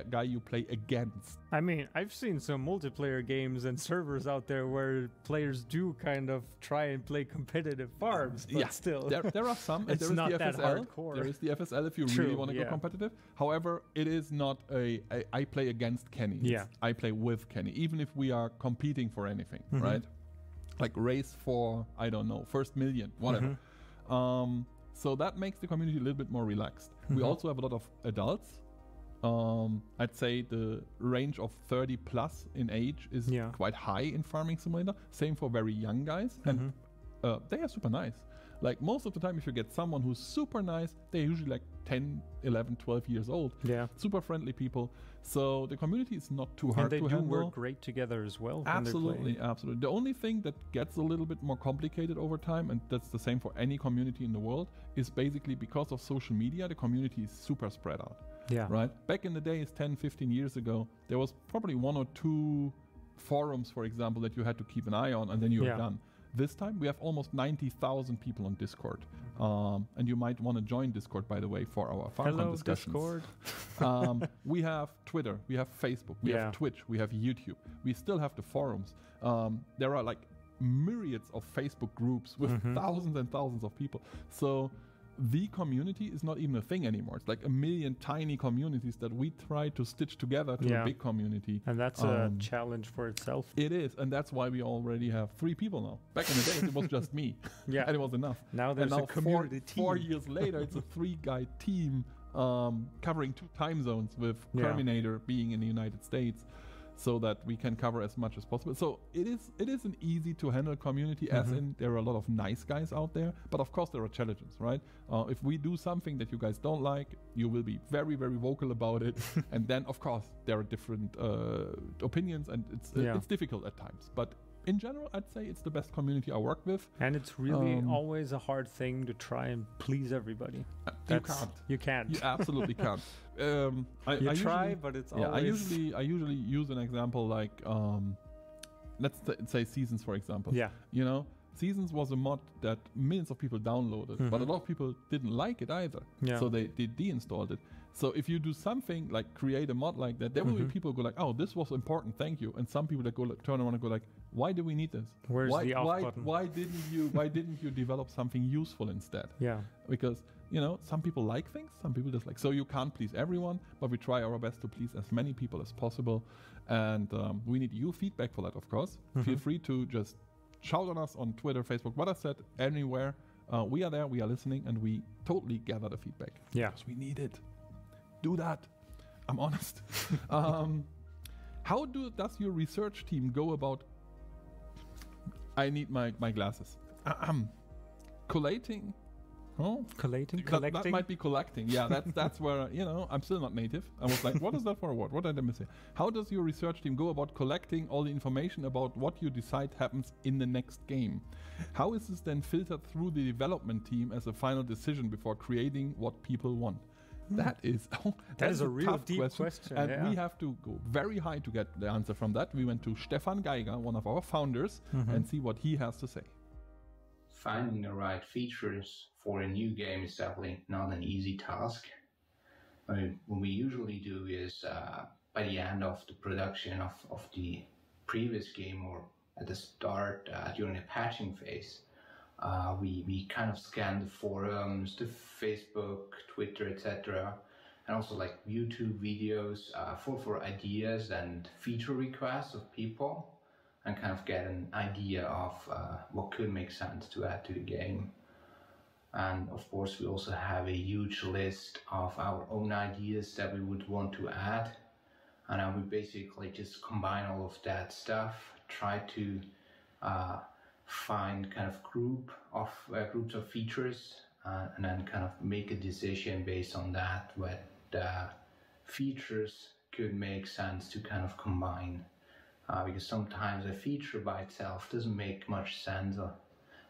guy you play against. I mean, I've seen some multiplayer games and servers out there where players do kind of try and play competitive farms, but still, there are some. It's there is not the that FSL. hardcore. There is the FSL if you really want to go competitive. However, it is not I play against Kenny. Yeah, I play with Kenny, even if we are competing for anything, right? Like race for, I don't know, first million, whatever. So that makes the community a little bit more relaxed. We also have a lot of adults. I'd say the range of 30 plus in age is quite high in Farming Simulator. Same for very young guys. And they are super nice. Like most of the time, if you get someone who's super nice, they're usually like 10, 11, 12 years old. Yeah. Super friendly people. So the community is not too hard to handle. And they do work great together as well. Absolutely, absolutely. The only thing that gets a little bit more complicated over time, and that's the same for any community in the world, is basically because of social media, the community is super spread out. Yeah. Right? Back in the days, 10, 15 years ago, there was probably 1 or 2 forums, for example, that you had to keep an eye on, and then you're done. This time, we have almost 90,000 people on Discord. And you might want to join Discord, by the way, for our Farmcon discussions. Discord. We have Twitter, we have Facebook, we have Twitch, we have YouTube. We still have the forums. There are like myriads of Facebook groups with thousands and thousands of people. So the community is not even a thing anymore. It's like a million tiny communities that we try to stitch together to a big community. And that's a challenge for itself. It is, and that's why we already have 3 people now. Back in the days, it was just me. And it was enough. Now there's a community team. 4 years later, it's a 3-guy team covering 2 time zones, with Terminator being in the United States, so that we can cover as much as possible. So it is an easy to handle community, as in there are a lot of nice guys out there, but of course there are challenges, right? If we do something that you guys don't like, you will be very, very vocal about it. And then of course there are different opinions, and it's difficult at times. But in general, I'd say it's the best community I work with. And it's really always a hard thing to try and please everybody. You can't. You absolutely can't. I try, but it's always... I usually use an example like, let's say Seasons, for example. Yeah. You know, Seasons was a mod that millions of people downloaded, but a lot of people didn't like it either. Yeah. So they deinstalled it. So if you do something like create a mod like that, there will be people who go like, oh, this was important, thank you. And some people that go like, turn around and go like, why do we need this? Where's the off button? Why didn't you develop something useful instead? Yeah. Because, you know, some people like things, some people dislike. So you can't please everyone, but we try our best to please as many people as possible. And we need your feedback for that, of course. Feel free to just shout on us on Twitter, Facebook, what I said, anywhere. We are there, we are listening, and we totally gather the feedback. Yeah. Because we need it. Do that. I'm honest. How does your research team go about... I need my glasses. Collating? Oh, collecting. That might be collecting. Yeah, that's where, you know, I'm still not native. I was like, what is that for a word? What did I miss here? How does your research team go about collecting all the information about what you decide happens in the next game? How is this then filtered through the development team as a final decision before creating what people want? That is a real deep question. And we have to go very high to get the answer from that. We went to Stefan Geiger, one of our founders, and see what he has to say. Finding the right features for a new game is definitely not an easy task. I mean, what we usually do is by the end of the production of the previous game, or at the start during the patching phase, we kind of scan the forums, the Facebook, Twitter, etc., and also like YouTube videos for ideas and feature requests of people, and kind of get an idea of what could make sense to add to the game. And of course, we also have a huge list of our own ideas that we would want to add, and we basically just combine all of that stuff, try to find kind of groups of features, and then kind of make a decision based on that, what features could make sense to kind of combine. Because sometimes a feature by itself doesn't make much sense,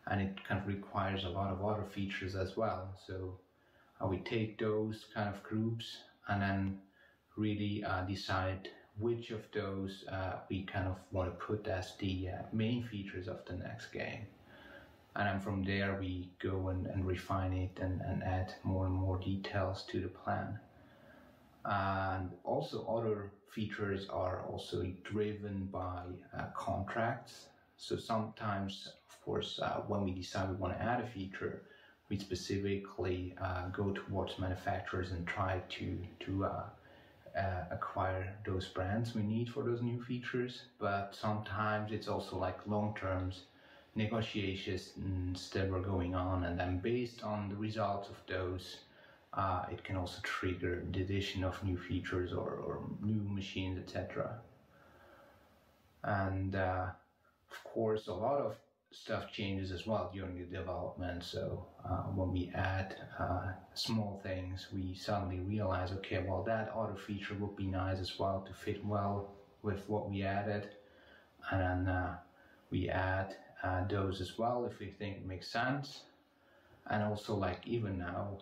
and it kind of requires a lot of other features as well. So we take those kind of groups and then really decide which of those we kind of want to put as the main features of the next game. And then from there we go and refine it and add more and more details to the plan. And also other features are also driven by contracts. So sometimes, of course, when we decide we want to add a feature, we specifically go towards manufacturers and try to acquire those brands we need for those new features. But sometimes it's also like long-term negotiations that were going on, and then based on the results of those, it can also trigger the addition of new features or new machines, etc. And of course, a lot of stuff changes as well during the development. So when we add small things, we suddenly realize, okay, well, that other feature would be nice as well to fit well with what we added. And then we add those as well if we think it makes sense. And also, like even now,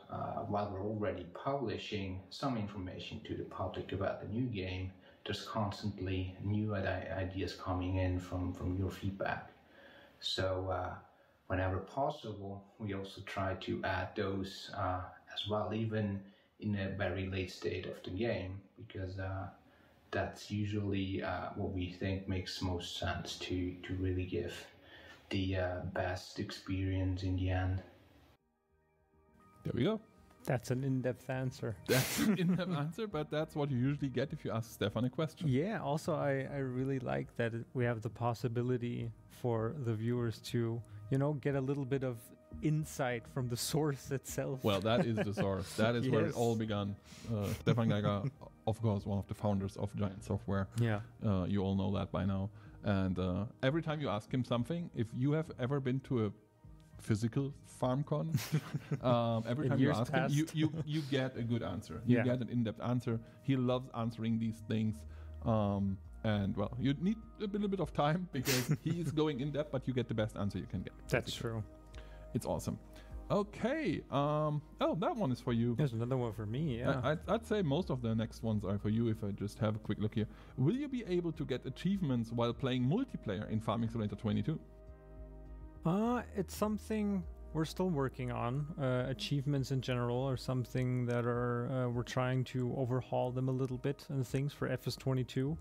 while we're already publishing some information to the public about the new game, there's constantly new ideas coming in from your feedback. So whenever possible, we also try to add those as well, even in a very late state of the game, because that's usually what we think makes most sense to really give the best experience in the end. There we go. That's an in-depth answer. That's an in-depth answer, but that's what you usually get if you ask Stefan a question. Yeah, also I really like that we have the possibility for the viewers to, you know, get a little bit of insight from the source itself. Well, that is the source. That is where it all began. Stefan Geiger, of course, one of the founders of Giant Software. Yeah. You all know that by now. And every time you ask him something, if you have ever been to a physical Farmcon, every time you ask him, you get a good answer. You get an in-depth answer. He loves answering these things. And well, you need a little bit of time because he is going in depth, but you get the best answer you can get. That's true. It's awesome. Okay. Oh, that one is for you. There's another one for me. Yeah. I'd say most of the next ones are for you if I just have a quick look here. Will you be able to get achievements while playing multiplayer in Farming Simulator 22? It's something we're still working on. Achievements in general are something that are we're trying to overhaul them a little bit and things for FS22.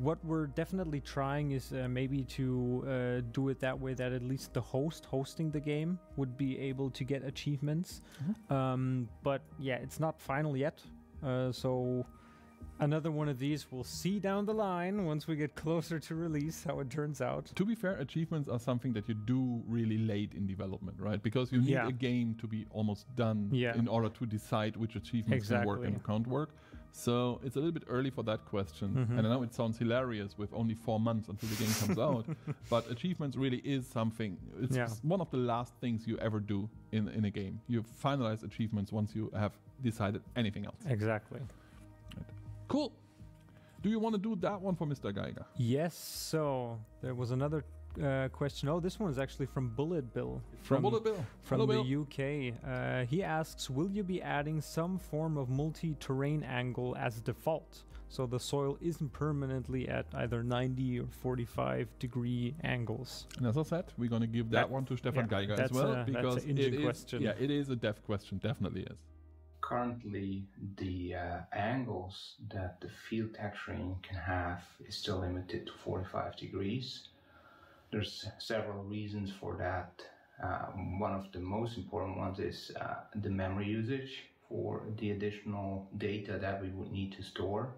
What we're definitely trying is maybe to do it that way that at least the host hosting the game would be able to get achievements. But yeah, it's not final yet. So another one of these we'll see down the line once we get closer to release how it turns out. To be fair, achievements are something that you do really late in development, right? Because you need a game to be almost done in order to decide which achievements can work and can't work. So it's a little bit early for that question. And I know it sounds hilarious with only 4 months until the game comes out, but achievements really is something. It's one of the last things you ever do in a game. You finalize achievements once you have decided anything else. Exactly. Right. Cool. Do you want to do that one for Mr. Geiger? Yes. So there was another question. Oh, this one is actually from Bullet Bill. From Bullet Bill. From the UK. He asks, will you be adding some form of multi-terrain angle as default? So the soil isn't permanently at either 90 or 45 degree angles. And as I said, we're going to give that one to Stefan Geiger as well. Because that's an engine question. Yeah, it is a dev question. Definitely is. Currently, the angles that the field texturing can have is still limited to 45 degrees. There's several reasons for that. One of the most important ones is the memory usage for the additional data that we would need to store.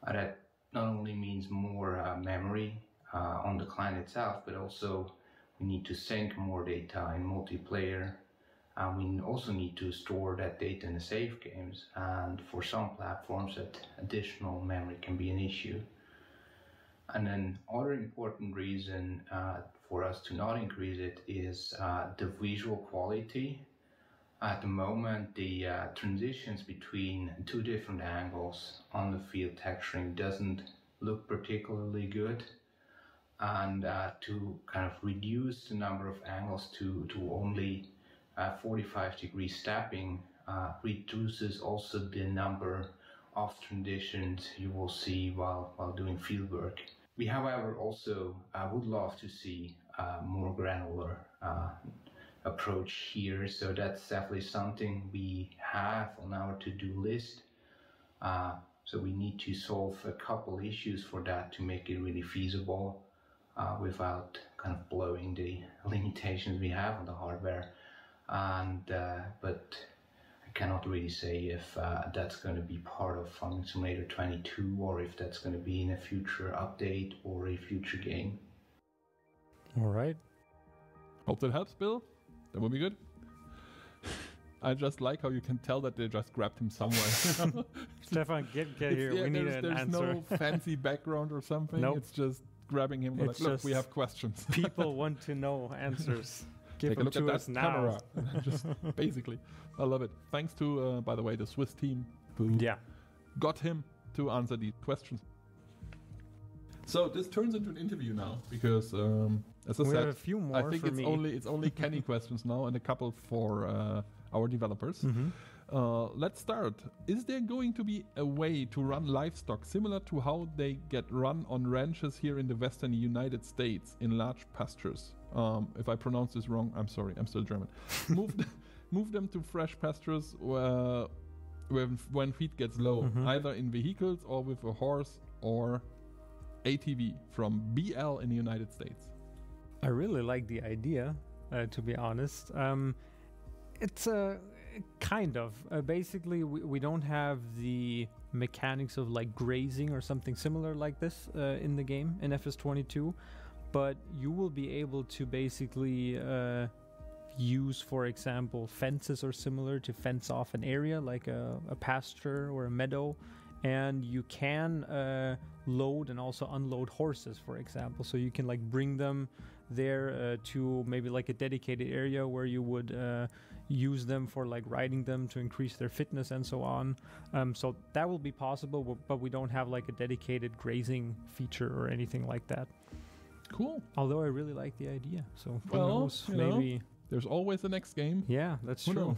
That not only means more memory on the client itself, but also we need to sync more data in multiplayer. We also need to store that data in the save games, and for some platforms that additional memory can be an issue. And then other important reason for us to not increase it is the visual quality. At the moment, the transitions between two different angles on the field texturing doesn't look particularly good. And to kind of reduce the number of angles to only 45 degree stepping reduces also the number of transitions you will see while doing field work. We, however, also would love to see more granular approach here. So that's definitely something we have on our to-do list. So we need to solve a couple issues for that to make it really feasible without kind of blowing the limitations we have on the hardware. And but I cannot really say if that's going to be part of Farming Simulator 22 or if that's going to be in a future update or a future game. All right. Hope that helps, Bill. That would be good. I just like how you can tell that they just grabbed him somewhere. Stefan, get here. Yeah, we need an answer. There's no fancy background or something. Nope. It's just grabbing him. Like, look, we have questions. People want to know answers. Give Take a them look to at us that now. camera. Just basically, I love it. Thanks to, by the way, the Swiss team who got him to answer these questions. So this turns into an interview now because, as I we said, have a few more I think for it's only Kenny questions now and a couple for our developers. Let's start. Is there going to be a way to run livestock similar to how they get run on ranches here in the Western United States in large pastures? If I pronounce this wrong, I'm sorry. I'm still German. Move them to fresh pastures when feed gets low, either in vehicles or with a horse or ATV from BL in the United States. I really like the idea, to be honest. It's kind of. Basically, we don't have the mechanics of like grazing or something similar like this in the game in FS22, but you will be able to basically use, for example, fences or similar to fence off an area like a pasture or a meadow, and you can load and also unload horses, for example. So you can like bring them there to maybe like a dedicated area where you would use them for like riding them to increase their fitness and so on. So that will be possible, but we don't have like a dedicated grazing feature or anything like that. Cool. Although I really like the idea. So who Well, knows, you know, maybe. there's always the next game. Yeah, that's Who true.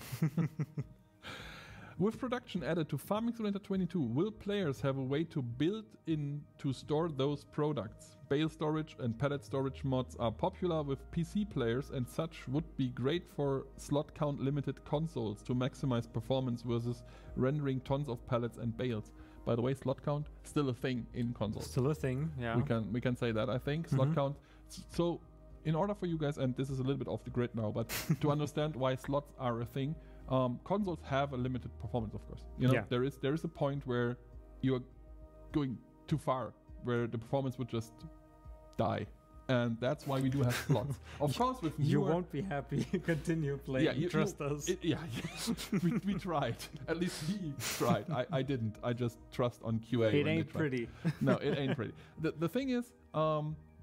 With production added to Farming Simulator 22, will players have a way to build in to store those products? Bale storage and pallet storage mods are popular with PC players and such would be great for slot count limited consoles to maximize performance versus rendering tons of pallets and bales. By the way, slot count still a thing in consoles. Still a thing, yeah. We can say that, I think. Slot count. So in order for you guys, and this is a little bit off the grid now, but to understand why slots are a thing, consoles have a limited performance, of course. You know, there is a point where you are going too far, where the performance would just die, and that's why we do have slots. Of course, with newer, you won't be happy. Continue playing. Yeah, trust us. We tried. At least he tried. I didn't. I just trust on QA. It ain't pretty. No, it ain't pretty. The thing is,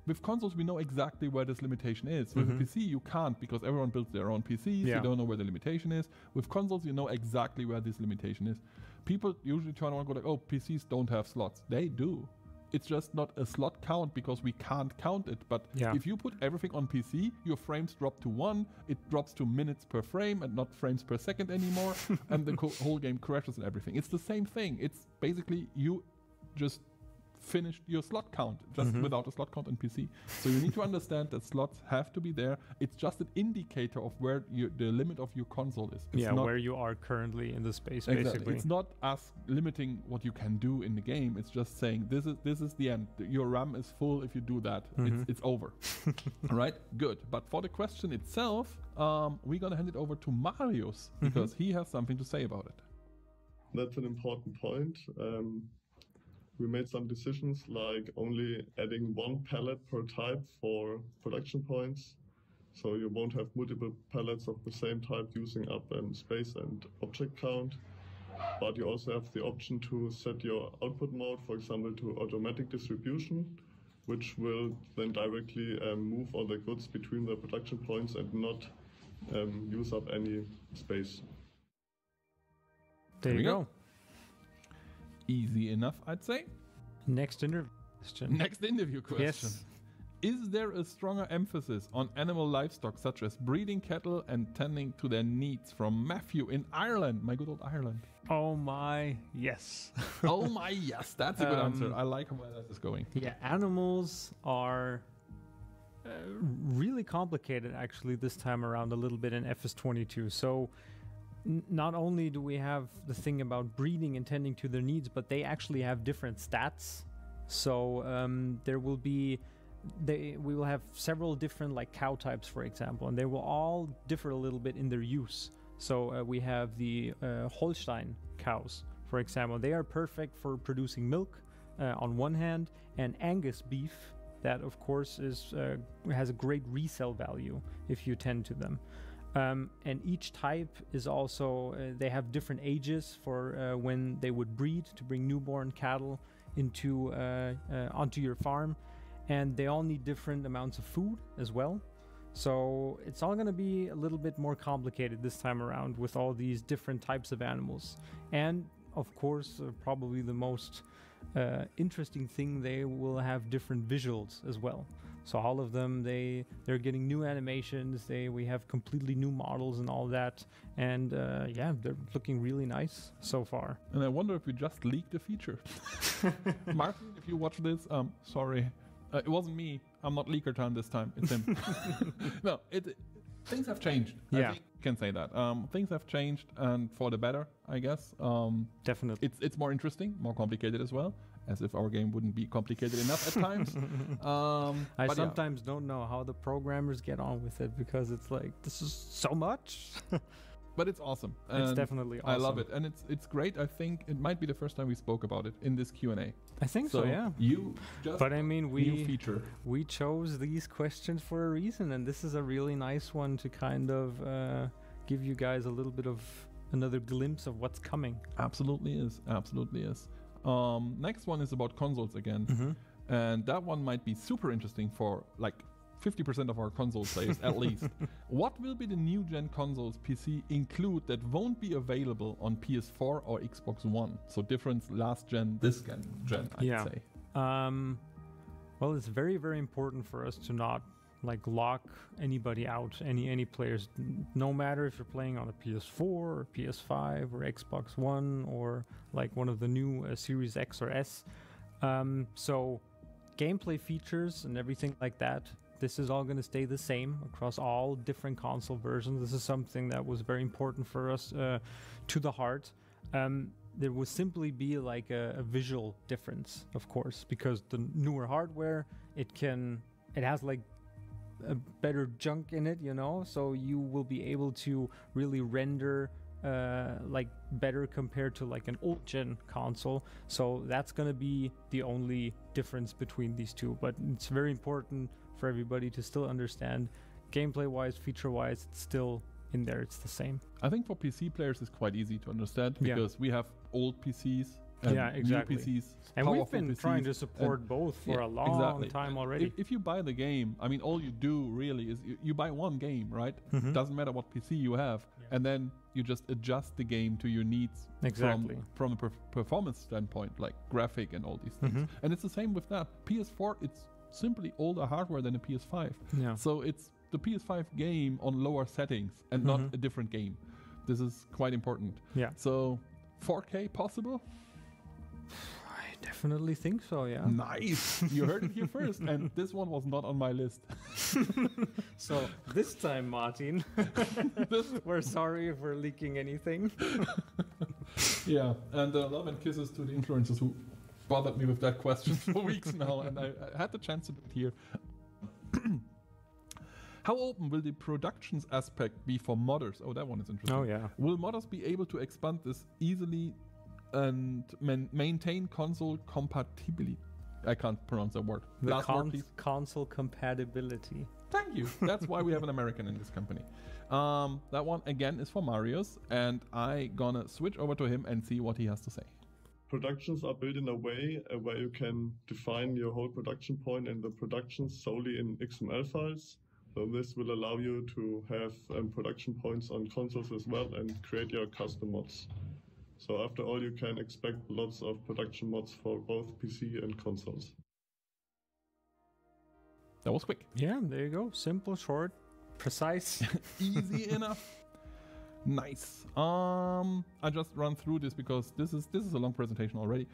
with consoles, we know exactly where this limitation is. With a PC, you can't, because everyone builds their own PCs. You don't know where the limitation is. With consoles, you know exactly where this limitation is. People usually turn around and go like, oh, PCs don't have slots. They do. It's just not a slot count because we can't count it. But if you put everything on PC, your frames drop to 1. It drops to minutes per frame and not frames per second anymore. And the whole game crashes and everything. It's the same thing. It's basically you just finished your slot count just without a slot count on PC. So you need to understand that slots have to be there. It's just an indicator of where the limit of your console is. It's not where you are currently in the space, exactly. basically. It's not us limiting what you can do in the game. It's just saying this is the end. Your RAM is full if you do that. It's over. All right, good. But for the question itself, we're gonna hand it over to Marius because he has something to say about it. That's an important point. We made some decisions like only adding one pallet per type for production points. So you won't have multiple pallets of the same type using up space and object count. But you also have the option to set your output mode, for example, to automatic distribution, which will then directly move all the goods between the production points and not use up any space. There you go. Easy enough, I'd say. Next interview question. Next interview question. Yes. Is there a stronger emphasis on animal livestock, such as breeding cattle and tending to their needs? From Matthew in Ireland, my good old Ireland. Oh my, yes. Oh my, yes. That's a good answer. I like where that is going. Yeah, animals are really complicated actually this time around a little bit in FS22. So not only do we have the thing about breeding and tending to their needs, but they actually have different stats. So there will be, we will have several different like cow types, for example, and they will all differ a little bit in their use. So we have the Holstein cows, for example. They are perfect for producing milk on one hand, and Angus beef, that of course is has a great resale value if you tend to them. And each type is also, they have different ages for when they would breed to bring newborn cattle into onto your farm, and they all need different amounts of food as well. So it's all going to be a little bit more complicated this time around with all these different types of animals. And of course, probably the most interesting thing, they will have different visuals as well. So all of them, they're getting new animations. We have completely new models and all that, and yeah, they're looking really nice so far. And I wonder if we just leaked a feature. Martin, if you watch this, sorry, it wasn't me. I'm not leaker time this time. It's him. No, things have changed. Yeah, I think you can say that. Things have changed, and for the better, I guess. Definitely. It's more interesting, more complicated as well. As if our game wouldn't be complicated enough at times. I sometimes don't know how the programmers get on with it, because it's like, this is so much. But it's awesome. It's definitely awesome. I love it, and it's great. I think it might be the first time we spoke about it in this Q&A. I think so, yeah. You just, but I mean, new feature. We chose these questions for a reason, and this is a really nice one to kind of give you guys a little bit of another glimpse of what's coming. Absolutely is. Absolutely is. Next one is about consoles again, and that one might be super interesting for like 50% of our console players at least. What will be the new gen consoles PC include that won't be available on PS4 or Xbox One? So difference last gen, this gen, I'd say. Well, it's very, very important for us to not like lock anybody out, any players, no matter if you're playing on a PS4 or PS5 or Xbox One or like one of the new Series X or S. So gameplay features and everything like that, this is all going to stay the same across all different console versions. This is something that was very important for us to the heart. There will simply be like a visual difference, of course, because the newer hardware, it has like a better junk in it, you know, so you will be able to really render like better compared to like an old gen console. So that's going to be the only difference between these two, but it's very important for everybody to still understand gameplay wise, feature wise, it's still in there, it's the same. I think for PC players it's quite easy to understand, because we have old PCs and exactly. new PCs, and we've been PCs, trying to support both for a long time already. If you buy the game, I mean, all you do really is you buy one game, right? Doesn't matter what PC you have, and then you just adjust the game to your needs from a performance standpoint, like graphic and all these things. And it's the same with that. PS4, it's simply older hardware than a PS5. So it's the PS5 game on lower settings and not a different game. This is quite important. So 4K possible? I definitely think so, yeah. Nice. You heard it here first, and this one was not on my list. So this time, Martin, we're sorry if we're leaking anything. Yeah, and love and kisses to the influencers who bothered me with that question for weeks now, and I had the chance to do it here. How open will the productions aspect be for modders? Oh, that one is interesting. Oh, yeah. Will modders be able to expand this easily and maintain console compatibility? I can't pronounce that word. Last word, please. Console compatibility. Thank you. That's why we have an American in this company. That one, again, is for Marius, and I gonna switch over to him and see what he has to say. Productions are built in a way where you can define your whole production point and the productions solely in XML files. So this will allow you to have production points on consoles as well and create your custom mods. So after all, you can expect lots of production mods for both PC and consoles. That was quick. Yeah, there you go. Simple, short, precise. Easy enough. Nice. I just run through this because this is a long presentation already.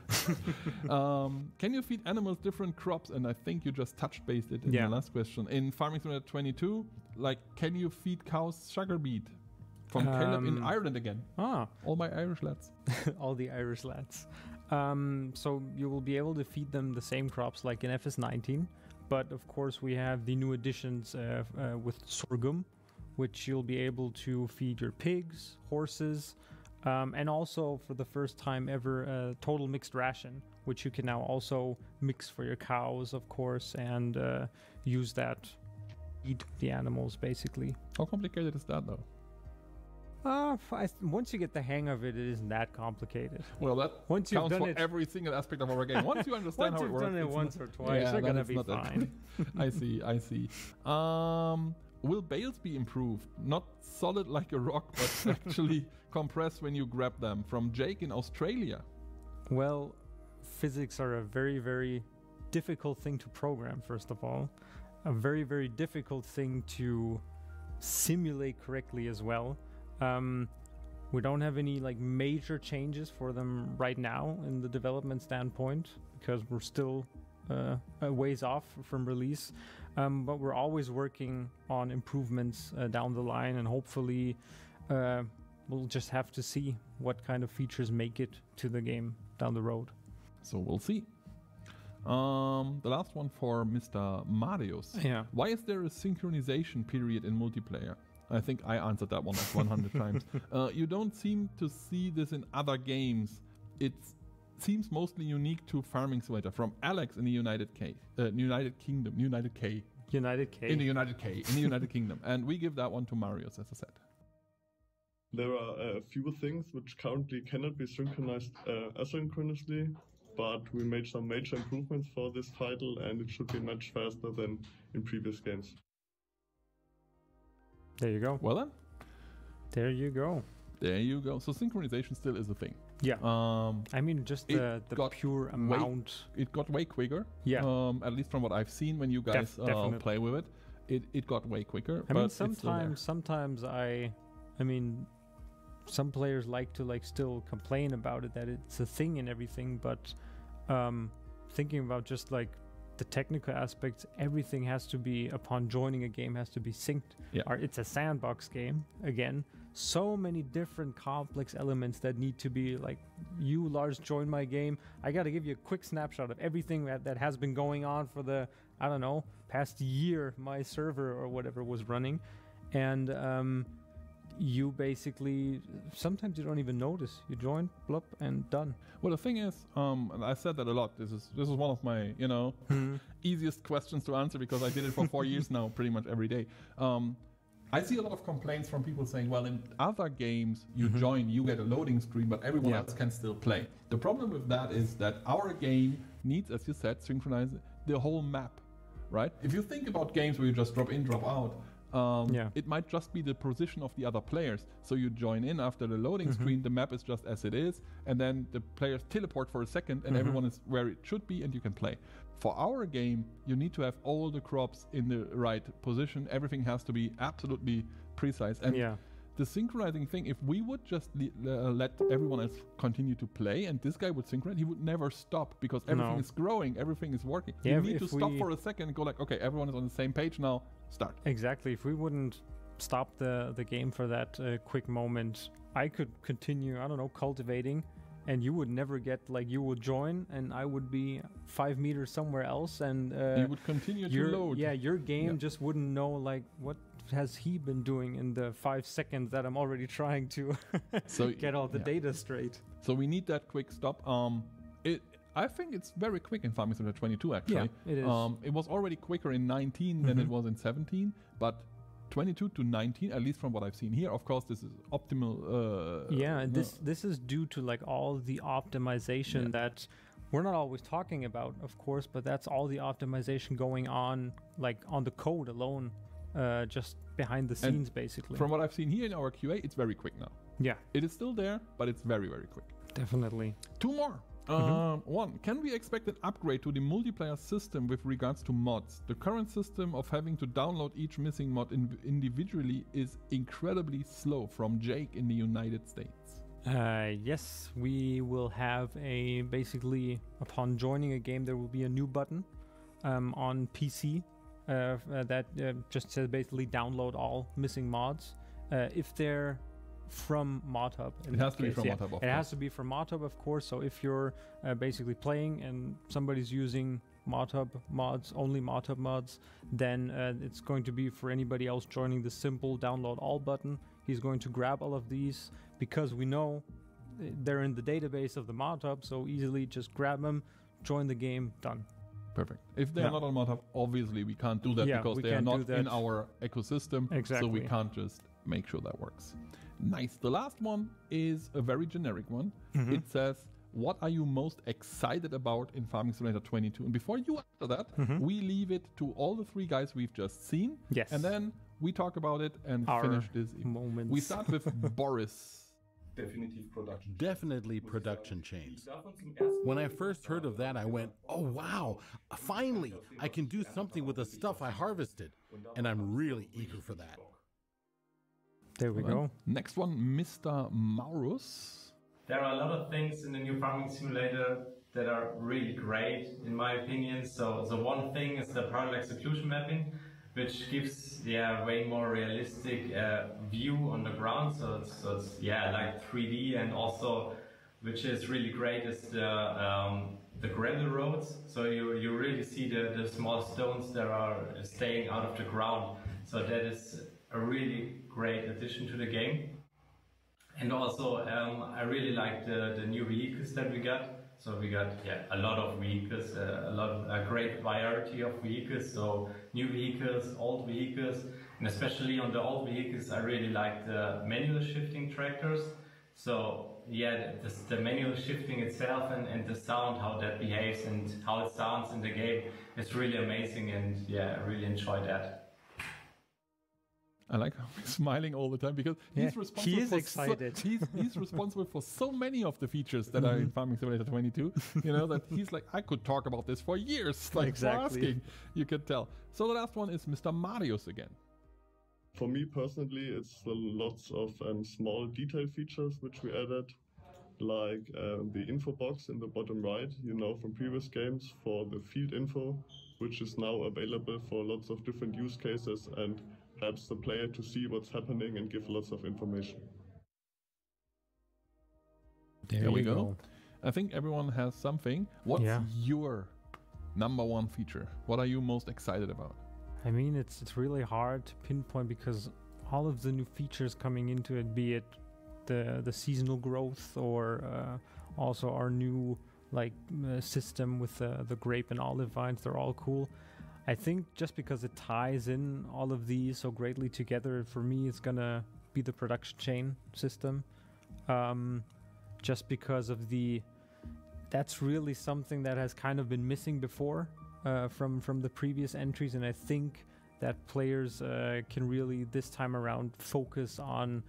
Can you feed animals different crops? And I think you just touched based it in the last question. In Farming Simulator 22, like, can you feed cows sugar beet? From Caleb in Ireland again. All my Irish lads. All the Irish lads. So you will be able to feed them the same crops like in FS19, but of course we have the new additions with sorghum, which you'll be able to feed your pigs, horses, and also for the first time ever a total mixed ration, which you can now also mix for your cows, of course, and use that, eat the animals basically. How complicated is that though? Once you get the hang of it, it isn't that complicated. Well, that once counts for every single aspect of our game. Once you understand how it works, once you've done it once or twice, you're gonna be fine. I see. Will bales be improved? Not solid like a rock, but actually compressed when you grab them. From Jake in Australia. Well, physics are a very, very difficult thing to program, first of all. A very, very difficult thing to simulate correctly as well. We don't have any like major changes for them right now in the development standpoint because we're still a ways off from release, but we're always working on improvements down the line, and hopefully we'll just have to see what kind of features make it to the game down the road. So we'll see. The last one for Mr. Marius. Yeah. Why is there a synchronization period in multiplayer? I think I answered that one like 100 times. You don't seem to see this in other games. It seems mostly unique to Farming Simulator. From Alex in the United Kingdom. In the United Kingdom. And we give that one to Marius, as I said. There are a few things which currently cannot be synchronized asynchronously, but we made some major improvements for this title, and it should be much faster than in previous games. There you go. Well then. There you go. So synchronization still is a thing. Yeah. I mean, just the pure amount. It got way quicker. Yeah. At least from what I've seen when you guys play with it. It got way quicker. I mean, sometimes some players like to still complain about it, that it's a thing and everything, but thinking about just like the technical aspects, everything has to be, upon joining a game, has to be synced. Yeah. It's a sandbox game, again. So many different complex elements that need to be like, you, Lars, join my game. I got to give you a quick snapshot of everything that has been going on for the, I don't know, past year my server or whatever was running. And you basically, sometimes you don't even notice. You join, blup, and done. Well, the thing is, and I said that a lot. This is one of my, easiest questions to answer because I did it for 4 years now, pretty much every day. I see a lot of complaints from people saying, well, in other games, you join, you get a loading screen, but everyone else can still play. The problem with that is that our game needs, as you said, synchronize the whole map, right? If you think about games where you just drop in, drop out, it might just be the position of the other players. So you join in after the loading screen, the map is just as it is, and then the players teleport for a second, and everyone is where it should be, and you can play. For our game, you need to have all the crops in the right position. Everything has to be absolutely precise. And the synchronizing thing, if we would just let everyone else continue to play, and this guy would synchronize, he would never stop because everything is growing, everything is working. You need to stop for a second and go like, okay, everyone is on the same page now, start. Exactly. If we wouldn't stop the game for that quick moment, I could continue, I don't know, cultivating, and you would never get, like, you would join and I would be 5 meters somewhere else, and you would continue to load. Yeah, your game just wouldn't know, like, what has he been doing in the 5 seconds that I'm already trying to get all the data straight. So we need that quick stop. I think it's very quick in Farming Simulator 22, actually. Yeah, it is. It was already quicker in 19 than it was in 17, but 22 to 19, at least from what I've seen here. Of course, this is optimal. And this is due to like all the optimization that we're not always talking about, of course, but that's all the optimization going on, like on the code alone, just behind the scenes, basically. From what I've seen here in our QA, it's very quick now. Yeah. It is still there, but it's very, very quick. Definitely. 2 more. One, can we expect an upgrade to the multiplayer system with regards to mods? The current system of having to download each missing mod individually is incredibly slow, from Jake in the United States. Yes, we will have basically upon joining a game, there will be a new button on PC that just says basically download all missing mods. If they're from ModHub. It has to be from ModHub, of course. It has to be from ModHub, of course. So if you're basically playing and somebody's using ModHub mods, only ModHub mods, then it's going to be for anybody else joining the simple download all button. He's going to grab all of these because we know they're in the database of the ModHub, so easily just grab them, join the game, done. Perfect. If they're not on ModHub, obviously we can't do that because they are not in our ecosystem. Exactly. So we can't just make sure that works. Nice. The last one is a very generic one. It says, what are you most excited about in Farming Simulator 22? And before you answer that, we leave it to all the three guys we've just seen. Yes. And then we talk about it and finish this. Moments. We start with Boris. Definitely production chains. When I first heard of that, I went, oh wow, finally, I can do something with the stuff I harvested. And I'm really eager for that. There we go. Next one, Mr. Maurus. There are a lot of things in the new Farming Simulator that are really great, in my opinion. So one thing is the parallel execution mapping, which gives way more realistic view on the ground. So it's like 3D, and also which is really great is the gravel roads. So you really see the small stones that are staying out of the ground. So that is a really great addition to the game. And also I really like the new vehicles that we got. So we got a lot of vehicles, a great variety of vehicles. So new vehicles, old vehicles, and especially on the old vehicles, I really like the manual shifting tractors. So the manual shifting itself and the sound, how that behaves and how it sounds in the game is really amazing, and I really enjoy that. I like how he's smiling all the time because he's responsible. He is excited. He's responsible for so many of the features that are in Farming Simulator 22. You know that he's like, I could talk about this for years. Like for asking, you could tell. So the last one is Mr. Marius again. For me personally, it's lots of small detail features which we added, like the info box in the bottom right, from previous games for the field info, which is now available for lots of different use cases and helps the player to see what's happening and give lots of information. There we go. I think everyone has something. What's your number one feature? What are you most excited about? I mean, it's really hard to pinpoint because all of the new features coming into it, be it the seasonal growth or also our new system with the grape and olive vines, they're all cool. I think just because it ties in all of these so greatly together, for me, it's gonna be the production chain system. Just because of that's really something that has kind of been missing before from the previous entries, and I think that players can really this time around focus on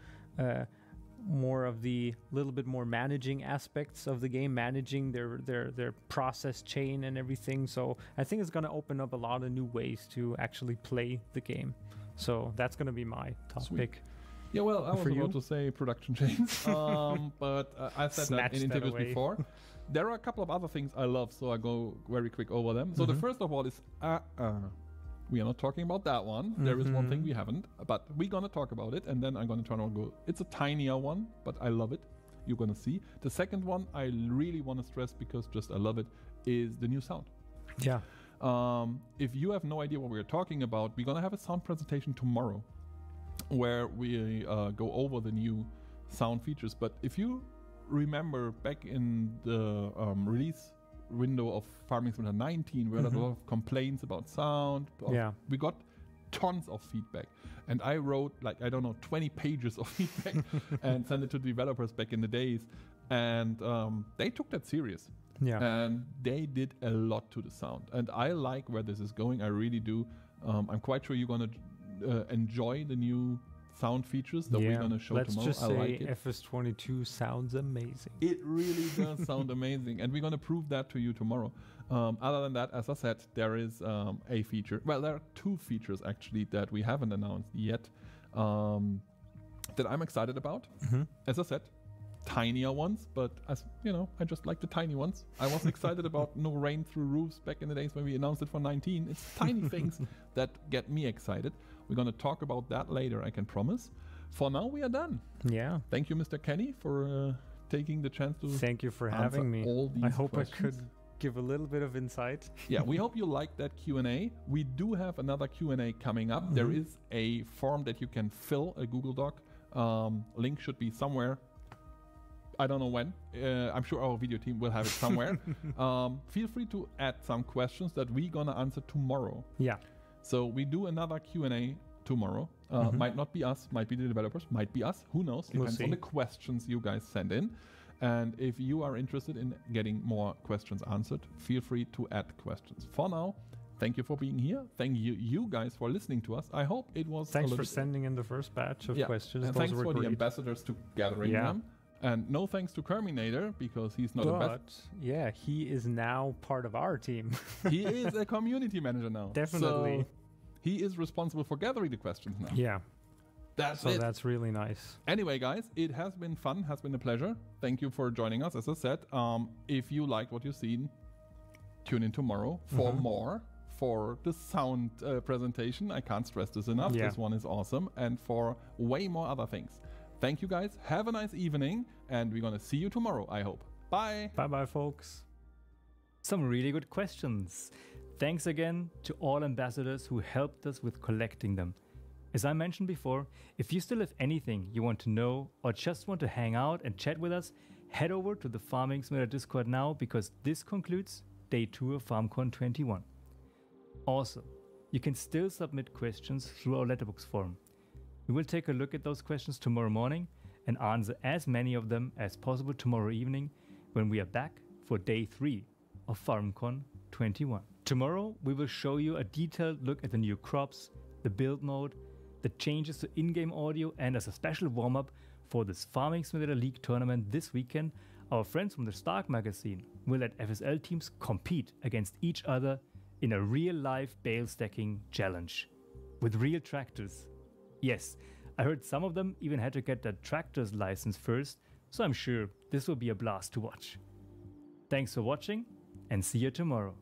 more of the little bit more managing aspects of the game, managing their process chain and everything. So I think it's going to open up a lot of new ways to actually play the game. So that's going to be my top pick. Yeah, well, I was about to say production chains, but I said that in interviews before. There are a couple of other things I love, so I go very quick over them. So the first of all is we are not talking about that one. There is one thing we haven't, but we're going to talk about it, and then I'm going to turn on go. It's a tinier one, but I love it. You're going to see. The second one I really want to stress because just I love it is the new sound. Yeah. If you have no idea what we're talking about, we're going to have a sound presentation tomorrow where we go over the new sound features. But if you remember back in the release window of Farming Simulator 19, we had a lot of complaints about sound. We got tons of feedback, and I wrote 20 pages of feedback and sent it to the developers back in the days, and they took that serious. And they did a lot to the sound, and I like where this is going. I really do. I'm quite sure you're gonna enjoy the new sound features that we're going to show let's tomorrow. Just say FS22 sounds amazing. It really does sound amazing, and we're going to prove that to you tomorrow. Other than that, as I said, there is a feature. Well, there are two features actually that we haven't announced yet that I'm excited about. As I said, tinier ones, but as you know, I just like the tiny ones. I was excited about no rain through roofs back in the days when we announced it for 19. It's tiny things that get me excited. We're going to talk about that later, I can promise. For now, we are done. Yeah. Thank you, Mr. Kenny, for taking the chance to Thank you for having me. All these I hope questions. I could give a little bit of insight. Yeah, we hope you liked that Q&A. We do have another Q&A coming up. There is a form that you can fill, a Google Doc. Link should be somewhere. I don't know when. I'm sure our video team will have it somewhere. Feel free to add some questions that we're gonna answer tomorrow. Yeah. So we do another Q&A tomorrow. Might not be us, might be the developers, might be us. Who knows? Depends on the questions you guys send in. And if you are interested in getting more questions answered, feel free to add questions. For now, thank you for being here. Thank you guys for listening to us. I hope it was. Thanks for sending in the first batch of questions. And thanks for the ambassadors to gathering them. And no thanks to Kerminator, because he's not a yeah, he is now part of our team. He is a community manager now. Definitely. So he is responsible for gathering the questions now. Yeah. So that's really nice. Anyway, guys, it has been fun, has been a pleasure. Thank you for joining us. As I said, if you liked what you've seen, tune in tomorrow for more. For the sound presentation, I can't stress this enough. This one is awesome. And for way more other things. Thank you, guys. Have a nice evening, and we're going to see you tomorrow, I hope. Bye. Bye-bye, folks. Some really good questions. Thanks again to all ambassadors who helped us with collecting them. As I mentioned before, if you still have anything you want to know or just want to hang out and chat with us, head over to the Farming Simulator Discord now, because this concludes Day 2 of Farmcon 21. Also, you can still submit questions through our letterbox form. We will take a look at those questions tomorrow morning and answer as many of them as possible tomorrow evening when we are back for Day 3 of Farmcon 21. Tomorrow, we will show you a detailed look at the new crops, the build mode, the changes to in-game audio, and as a special warm-up for this Farming Simulator League tournament this weekend, our friends from the Stark magazine will let FSL teams compete against each other in a real-life bale stacking challenge with real tractors. Yes, I heard some of them even had to get their tractor's license first, so I'm sure this will be a blast to watch. Thanks for watching, and see you tomorrow.